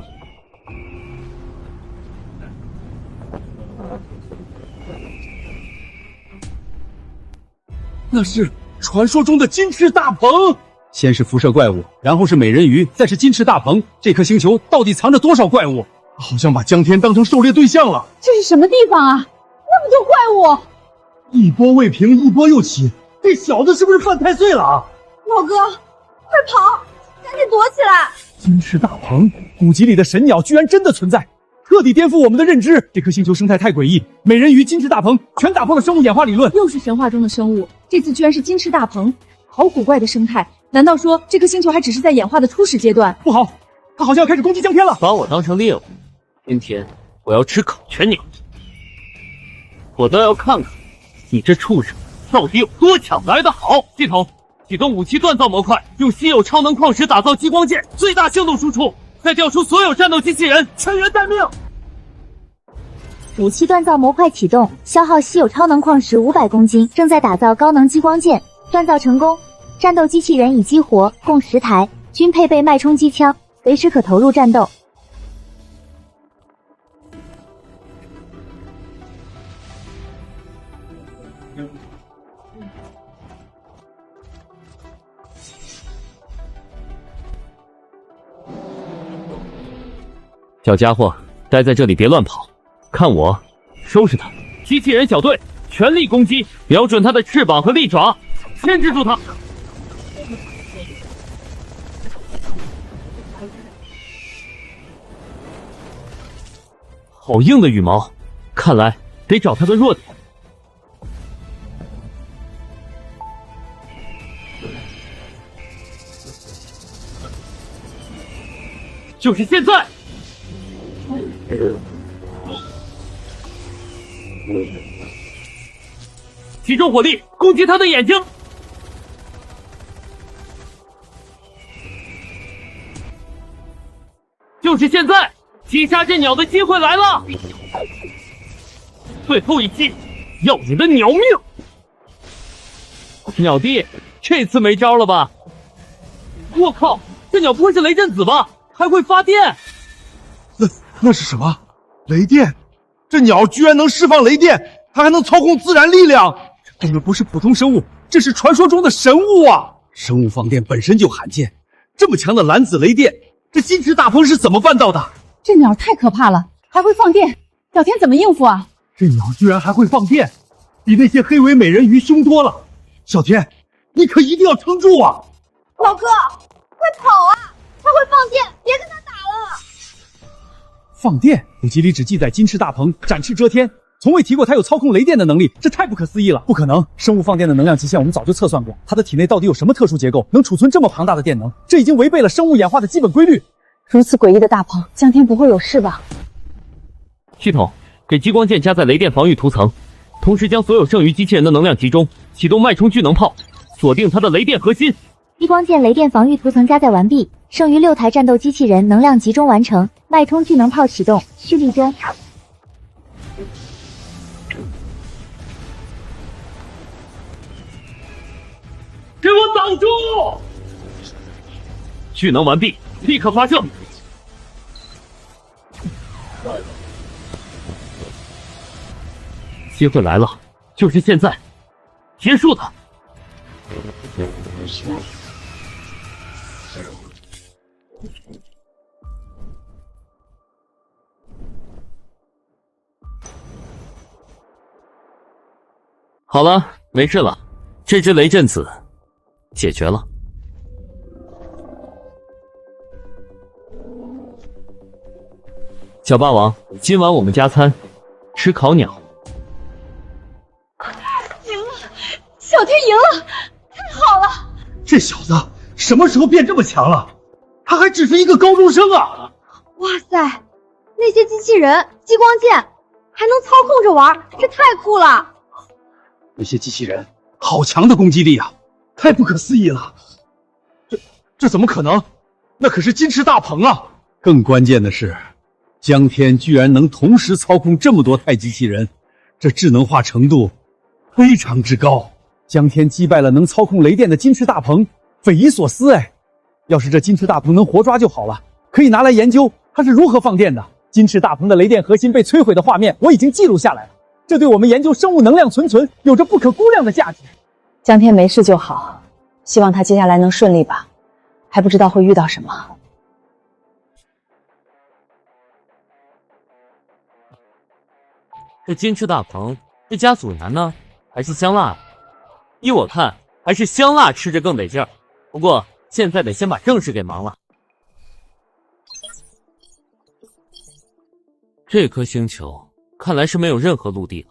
Speaker 2: 那是传说中的金翅大鹏。
Speaker 4: 先是辐射怪物，然后是美人鱼，再是金翅大鹏。这颗星球到底藏着多少怪物？
Speaker 2: 好像把江天当成狩猎对象了。
Speaker 9: 这是什么地方啊？那么多怪物！
Speaker 2: 一波未平，一波又起，这小子是不是犯太岁了啊？
Speaker 12: 老哥，快跑，赶紧躲起来！
Speaker 7: 金翅大鹏，古籍里的神鸟居然真的存在，彻底颠覆我们的认知。这颗星球生态太诡异，美人鱼、金翅大鹏全打破了生物演化理论。
Speaker 9: 又是神话中的生物，这次居然是金翅大鹏，好古怪的生态。难道说这颗星球还只是在演化的初始阶段？
Speaker 7: 不好，它好像要开始攻击江天了。
Speaker 1: 把我当成猎物，今天我要吃烤全鸟，我倒要看看你这畜生到底有多抢来的好。系统启动武器锻造模块，用稀有超能矿石打造激光剑，最大精度输出，再调出所有战斗机器人，全员待命。
Speaker 8: 武器锻造模块启动，消耗稀有超能矿石500公斤，正在打造高能激光剑，锻造成功。战斗机器人已激活，共10台，均配备脉冲机枪，随时可投入战斗。
Speaker 1: 小家伙，待在这里别乱跑，看我收拾他！机器人小队全力攻击，瞄准他的翅膀和利爪，牵制住他！好硬的羽毛，看来得找它的弱点。就是现在！集中火力攻击他的眼睛！就是现在！击杀这鸟的机会来了！最后一击，要你的鸟命！鸟弟，这次没招了吧？我靠，这鸟不会是雷震子吧？还会发电？
Speaker 5: 那是什么？雷电？这鸟居然能释放雷电，它还能操控自然力量，这根本不是普通生物，这是传说中的神物啊！
Speaker 4: 生物放电本身就罕见，这么强的蓝紫雷电，这金翅大鹏是怎么办到的？
Speaker 9: 这鸟太可怕了，还会放电，小天怎么应付啊？
Speaker 5: 这鸟居然还会放电，比那些黑尾美人鱼凶多了。小天，你可一定要撑住啊！
Speaker 12: 老哥，快跑啊！他会放电，别跟他打了。
Speaker 7: 放电？古籍里只记载金翅大鹏展翅遮天，从未提过它有操控雷电的能力，这太不可思议了！不可能，生物放电的能量极限我们早就测算过，它的体内到底有什么特殊结构，能储存这么庞大的电能？这已经违背了生物演化的基本规律。
Speaker 9: 如此诡异的大鹏，江天不会有事吧？
Speaker 1: 系统，给激光剑加载雷电防御涂层，同时将所有剩余机器人的能量集中，启动脉冲聚能炮，锁定它的雷电核心。
Speaker 8: 激光剑雷电防御涂层加载完毕，剩余6台战斗机器人能量集中完成，脉冲聚能炮启动，蓄力中。
Speaker 1: 给我挡住！聚能完毕，立刻发射！机会来了，就是现在，结束它！好了，没事了，这只雷震子解决了。小霸王，今晚我们加餐，吃烤鸟。
Speaker 12: 赢了，小天赢了，太好了！
Speaker 5: 这小子什么时候变这么强了？他还只是一个高中生啊！
Speaker 12: 哇塞，那些机器人、激光剑还能操控着玩，这太酷了！
Speaker 4: 那些机器人好强的攻击力啊，
Speaker 5: 太不可思议了！这怎么可能？那可是金翅大鹏啊！
Speaker 4: 更关键的是，江天居然能同时操控这么多台机器人，这智能化程度非常之高。
Speaker 7: 江天击败了能操控雷电的金翅大鹏，匪夷所思哎！要是这金翅大鹏能活抓就好了，可以拿来研究它是如何放电的。金翅大鹏的雷电核心被摧毁的画面我已经记录下来了，这对我们研究生物能量存有着不可估量的价值。
Speaker 9: 江天没事就好，希望他接下来能顺利吧，还不知道会遇到什么。
Speaker 1: 这金翅大鹏是加孜然呢，还是香辣？依我看，还是香辣吃着更得劲儿。不过现在得先把正事给忙了。这颗星球看来是没有任何陆地了，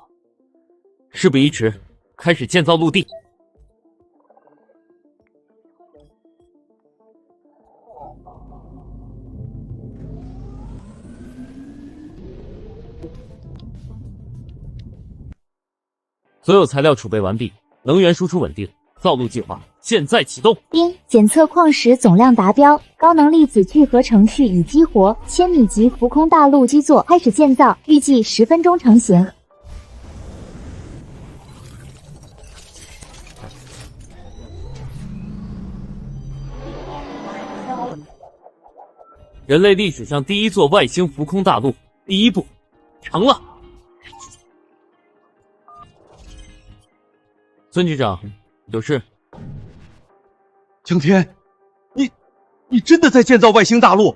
Speaker 1: 事不宜迟，开始建造陆地。所有材料储备完毕，能源输出稳定，造陆计划现在启动。
Speaker 8: 丁，检测矿石总量达标，高能粒子聚合程序已激活，1000米级浮空大陆基座开始建造，预计10分钟成型。
Speaker 1: 人类历史上第一座外星浮空大陆，第一步成了。孙局长，有事。
Speaker 5: 江天，你真的在建造外星大陆？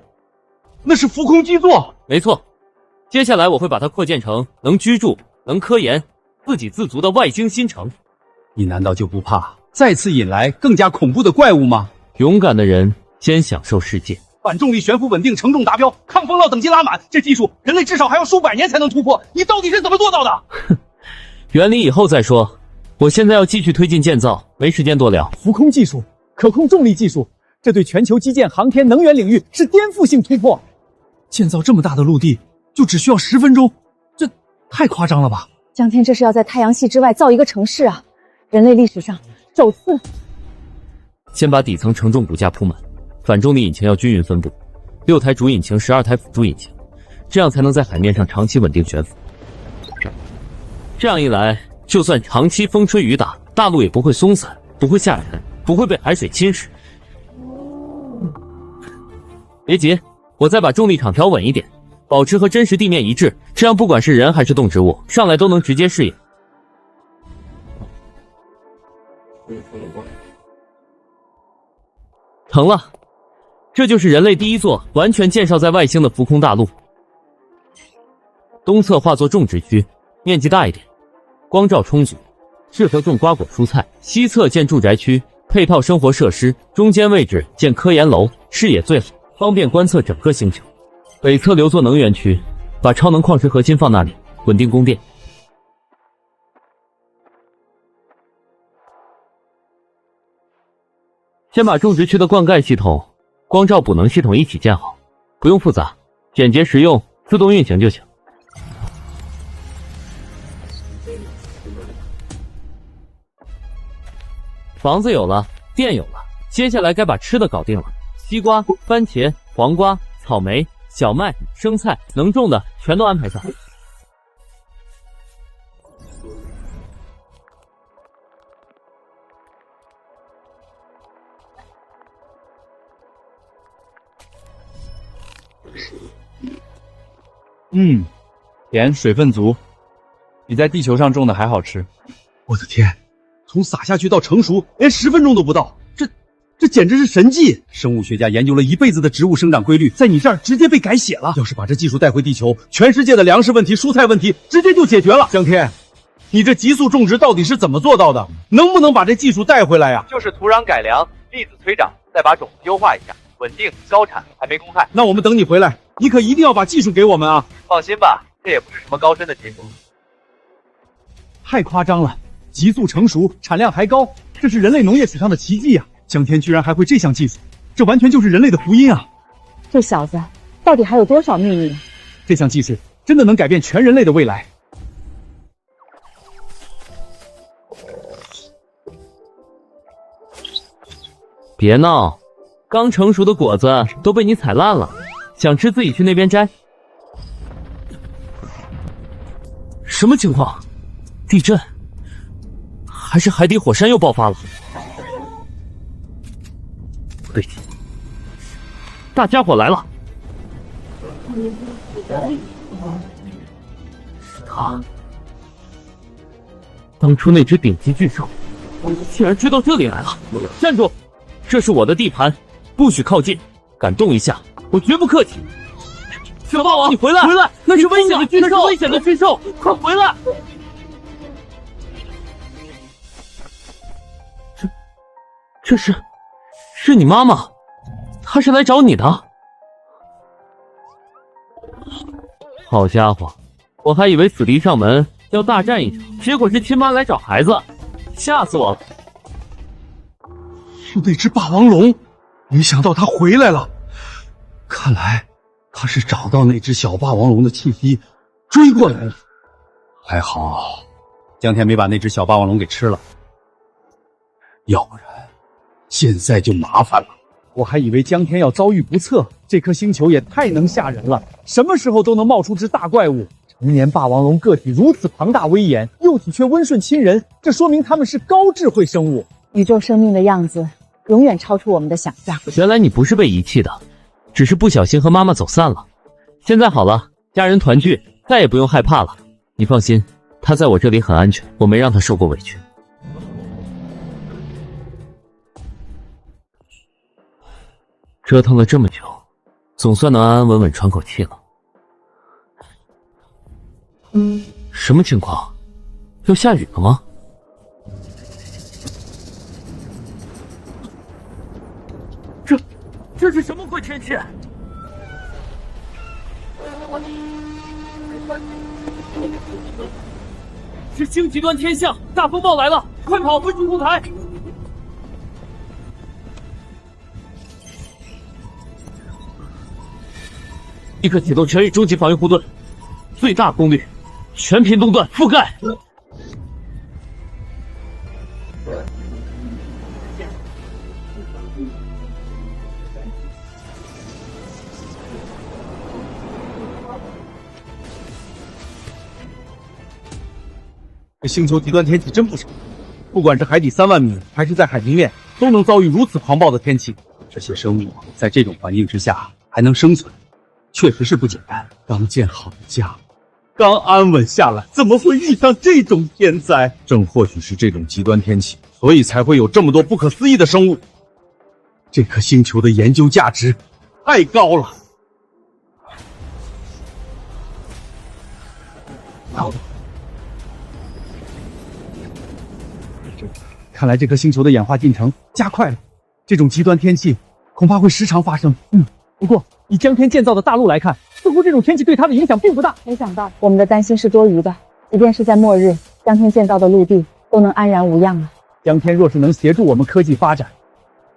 Speaker 5: 那是浮空基座。
Speaker 1: 没错，接下来我会把它扩建成能居住、能科研、自给自足的外星新城。
Speaker 4: 你难道就不怕再次引来更加恐怖的怪物吗？
Speaker 1: 勇敢的人先享受世界。
Speaker 5: 反重力悬浮稳定，承重达标，抗风浪等级拉满，这技术人类至少还要数百年才能突破。你到底是怎么做到的？
Speaker 1: 原理以后再说，我现在要继续推进建造，没时间多聊。
Speaker 7: 浮空技术、可控重力技术，这对全球基建、航天、能源领域是颠覆性突破。建造这么大的陆地，就只需要10分钟，这太夸张了吧？
Speaker 9: 江天这是要在太阳系之外造一个城市啊！人类历史上首次。
Speaker 1: 先把底层承重骨架铺满，反重力引擎要均匀分布，6台主引擎，12台辅助引擎，这样才能在海面上长期稳定悬浮。这样一来，就算长期风吹雨打，大陆也不会松散，不会下沉，不会被海水侵蚀。别急，我再把重力场调稳一点，保持和真实地面一致，这样不管是人还是动植物，上来都能直接适应。成了，这就是人类第一座完全建设在外星的浮空大陆。东侧划作种植区，面积大一点，光照充足，适合种瓜果蔬菜。西侧建住宅区，配套生活设施。中间位置建科研楼，视野最好，方便观测整个星球。北侧留作能源区，把超能矿石核心放那里，稳定供电。先把种植区的灌溉系统、光照补能系统一起建好，不用复杂，简洁实用，自动运行就行。房子有了，电有了，接下来该把吃的搞定了。西瓜、番茄、黄瓜、草莓、小麦、生菜，能种的全都安排上。
Speaker 5: 甜，水分足，比在地球上种的还好吃。
Speaker 2: 我的天，从撒下去到成熟，连10分钟都不到，这简直是神迹！
Speaker 4: 生物学家研究了一辈子的植物生长规律，
Speaker 2: 在你这儿直接被改写了。要是把这技术带回地球，全世界的粮食问题、蔬菜问题直接就解决了。江天，你这急速种植到底是怎么做到的？能不能把这技术带回来呀？
Speaker 13: 就是土壤改良、粒子催长，再把种子优化一下，稳定高产，还没公害。
Speaker 2: 那我们等你回来，你可一定要把技术给我们啊！
Speaker 13: 放心吧，这也不是什么高深的技术。
Speaker 7: 太夸张了，急速成熟，产量还高，这是人类农业史上的奇迹啊！江天居然还会这项技术，这完全就是人类的福音啊！
Speaker 9: 这小子到底还有多少秘密？
Speaker 7: 这项技术真的能改变全人类的未来。
Speaker 1: 别闹，刚成熟的果子都被你踩烂了，想吃自己去那边摘。什么情况？地震？还是海底火山又爆发了？不对劲，大家伙来了！他，当初那只顶级巨兽，竟然追到这里来了！站住！这是我的地盘，不许靠近，敢动一下，我绝不客气。小霸王，你回来！回来！那是危险的巨兽！那是危险的巨兽！快回来！这是你妈妈，她是来找你的。好家伙，我还以为死敌上门要大战一场，结果是亲妈来找孩子，吓死我了。
Speaker 2: 是那只霸王龙，没想到它回来了。看来他是找到那只小霸王龙的气息，追过来了。
Speaker 4: 还好，江天没把那只小霸王龙给吃了，
Speaker 2: 要不然现在就麻烦了。
Speaker 7: 我还以为江天要遭遇不测，这颗星球也太能吓人了，什么时候都能冒出只大怪物。成年霸王龙个体如此庞大威严，幼体却温顺亲人，这说明他们是高智慧生物。
Speaker 9: 宇宙生命的样子永远超出我们的想象。
Speaker 1: 原来你不是被遗弃的，只是不小心和妈妈走散了。现在好了，家人团聚，再也不用害怕了。你放心，她在我这里很安全，我没让她受过委屈。折腾了这么久，总算能安安稳稳喘口气了。什么情况？要下雨了吗？这是什么鬼天气？是星极端天象，大风暴来了，快跑回主控台！立刻启动全域终极防御护盾，最大功率，全频东段覆盖。
Speaker 2: 这星球极端天气真不少，不管是海底3万米，还是在海平面，都能遭遇如此狂暴的天气。
Speaker 4: 这些生物在这种环境之下还能生存，确实是不简单。
Speaker 2: 刚建好的家，刚安稳下来，怎么会遇上这种天灾？正或许是这种极端天气，所以才会有这么多不可思议的生物。这颗星球的研究价值太高了。
Speaker 7: 看来这颗星球的演化进程加快了，这种极端天气恐怕会时常发生。不过以江天建造的大陆来看，似乎这种天气对它的影响并不大。
Speaker 9: 没想到我们的担心是多余的，即便是在末日，江天建造的陆地都能安然无恙了。
Speaker 7: 江天若是能协助我们科技发展，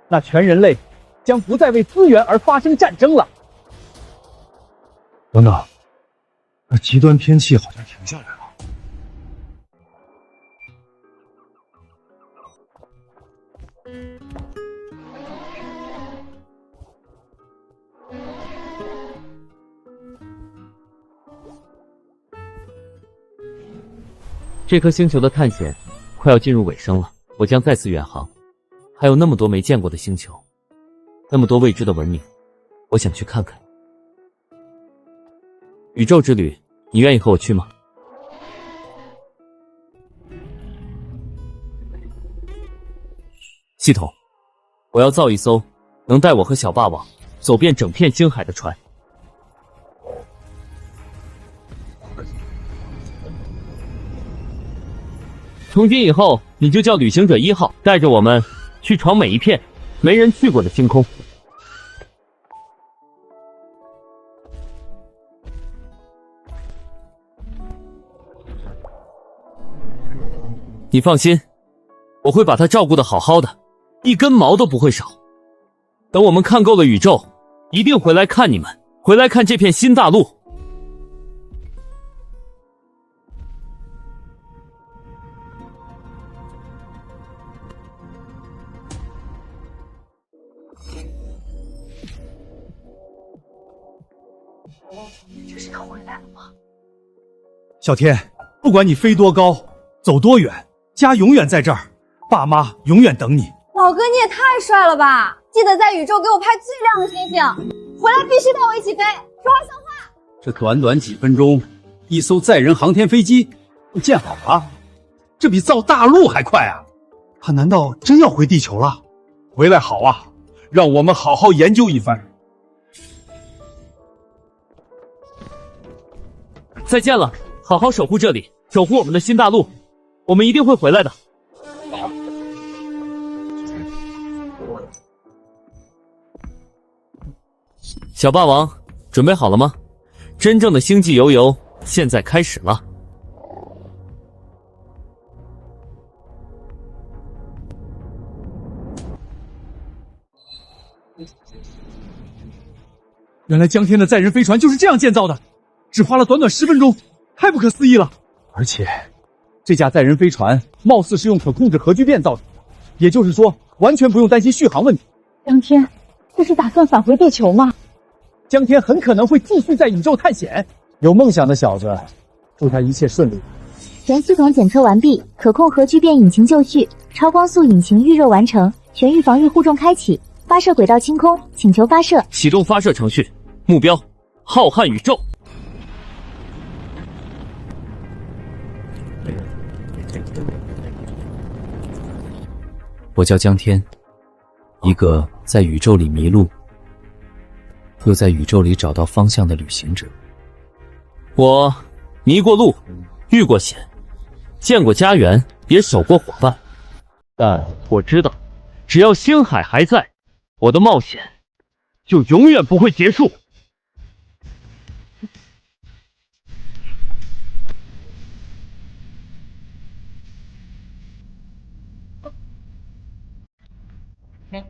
Speaker 7: 那全人类将不再为资源而发生战争了。
Speaker 2: 等等，那极端天气好像停下来了。
Speaker 1: 这颗星球的探险快要进入尾声了，我将再次远航。还有那么多没见过的星球，那么多未知的文明，我想去看看。宇宙之旅，你愿意和我去吗？系统，我要造一艘能带我和小霸王走遍整片星海的船。从今以后，你就叫旅行者1号，带着我们去闯每一片没人去过的星空。你放心，我会把它照顾得好好的，一根毛都不会少。等我们看够了宇宙，一定回来看你们，回来看这片新大陆。
Speaker 9: 这是要回来了吗？
Speaker 5: 小天，不管你飞多高，走多远，家永远在这儿，爸妈永远等你。
Speaker 12: 老哥，你也太帅了吧！记得在宇宙给我拍最亮的星星，回来必须带我一起飞，说话算话。
Speaker 4: 这短短几分钟，一艘载人航天飞机就建好了，这比造大陆还快啊！
Speaker 2: 他难道真要回地球了？回来好啊，让我们好好研究一番。
Speaker 1: 再见了，好好守护这里，守护我们的新大陆，我们一定会回来的。小霸王，准备好了吗？真正的星际游游现在开始了。
Speaker 5: 原来江天的载人飞船就是这样建造的，只花了短短10分钟，太不可思议了！
Speaker 7: 而且，这架载人飞船貌似是用可控制核聚变造成的，也就是说，完全不用担心续航问题。
Speaker 9: 江天，这是打算返回地球吗？
Speaker 7: 江天很可能会继续在宇宙探险。有梦想的小子，祝他一切顺利。
Speaker 8: 全系统检测完毕，可控核聚变引擎就绪，超光速引擎预热完成，全域防御护重开启，发射轨道清空，请求发射。
Speaker 1: 启动发射程序，目标：浩瀚宇宙。
Speaker 10: 我叫江天，一个在宇宙里迷路，又在宇宙里找到方向的旅行者。
Speaker 1: 我迷过路，遇过险，见过家园，也守过伙伴。但我知道，只要星海还在，我的冒险
Speaker 2: 就永远不会结束。
Speaker 15: 嗯。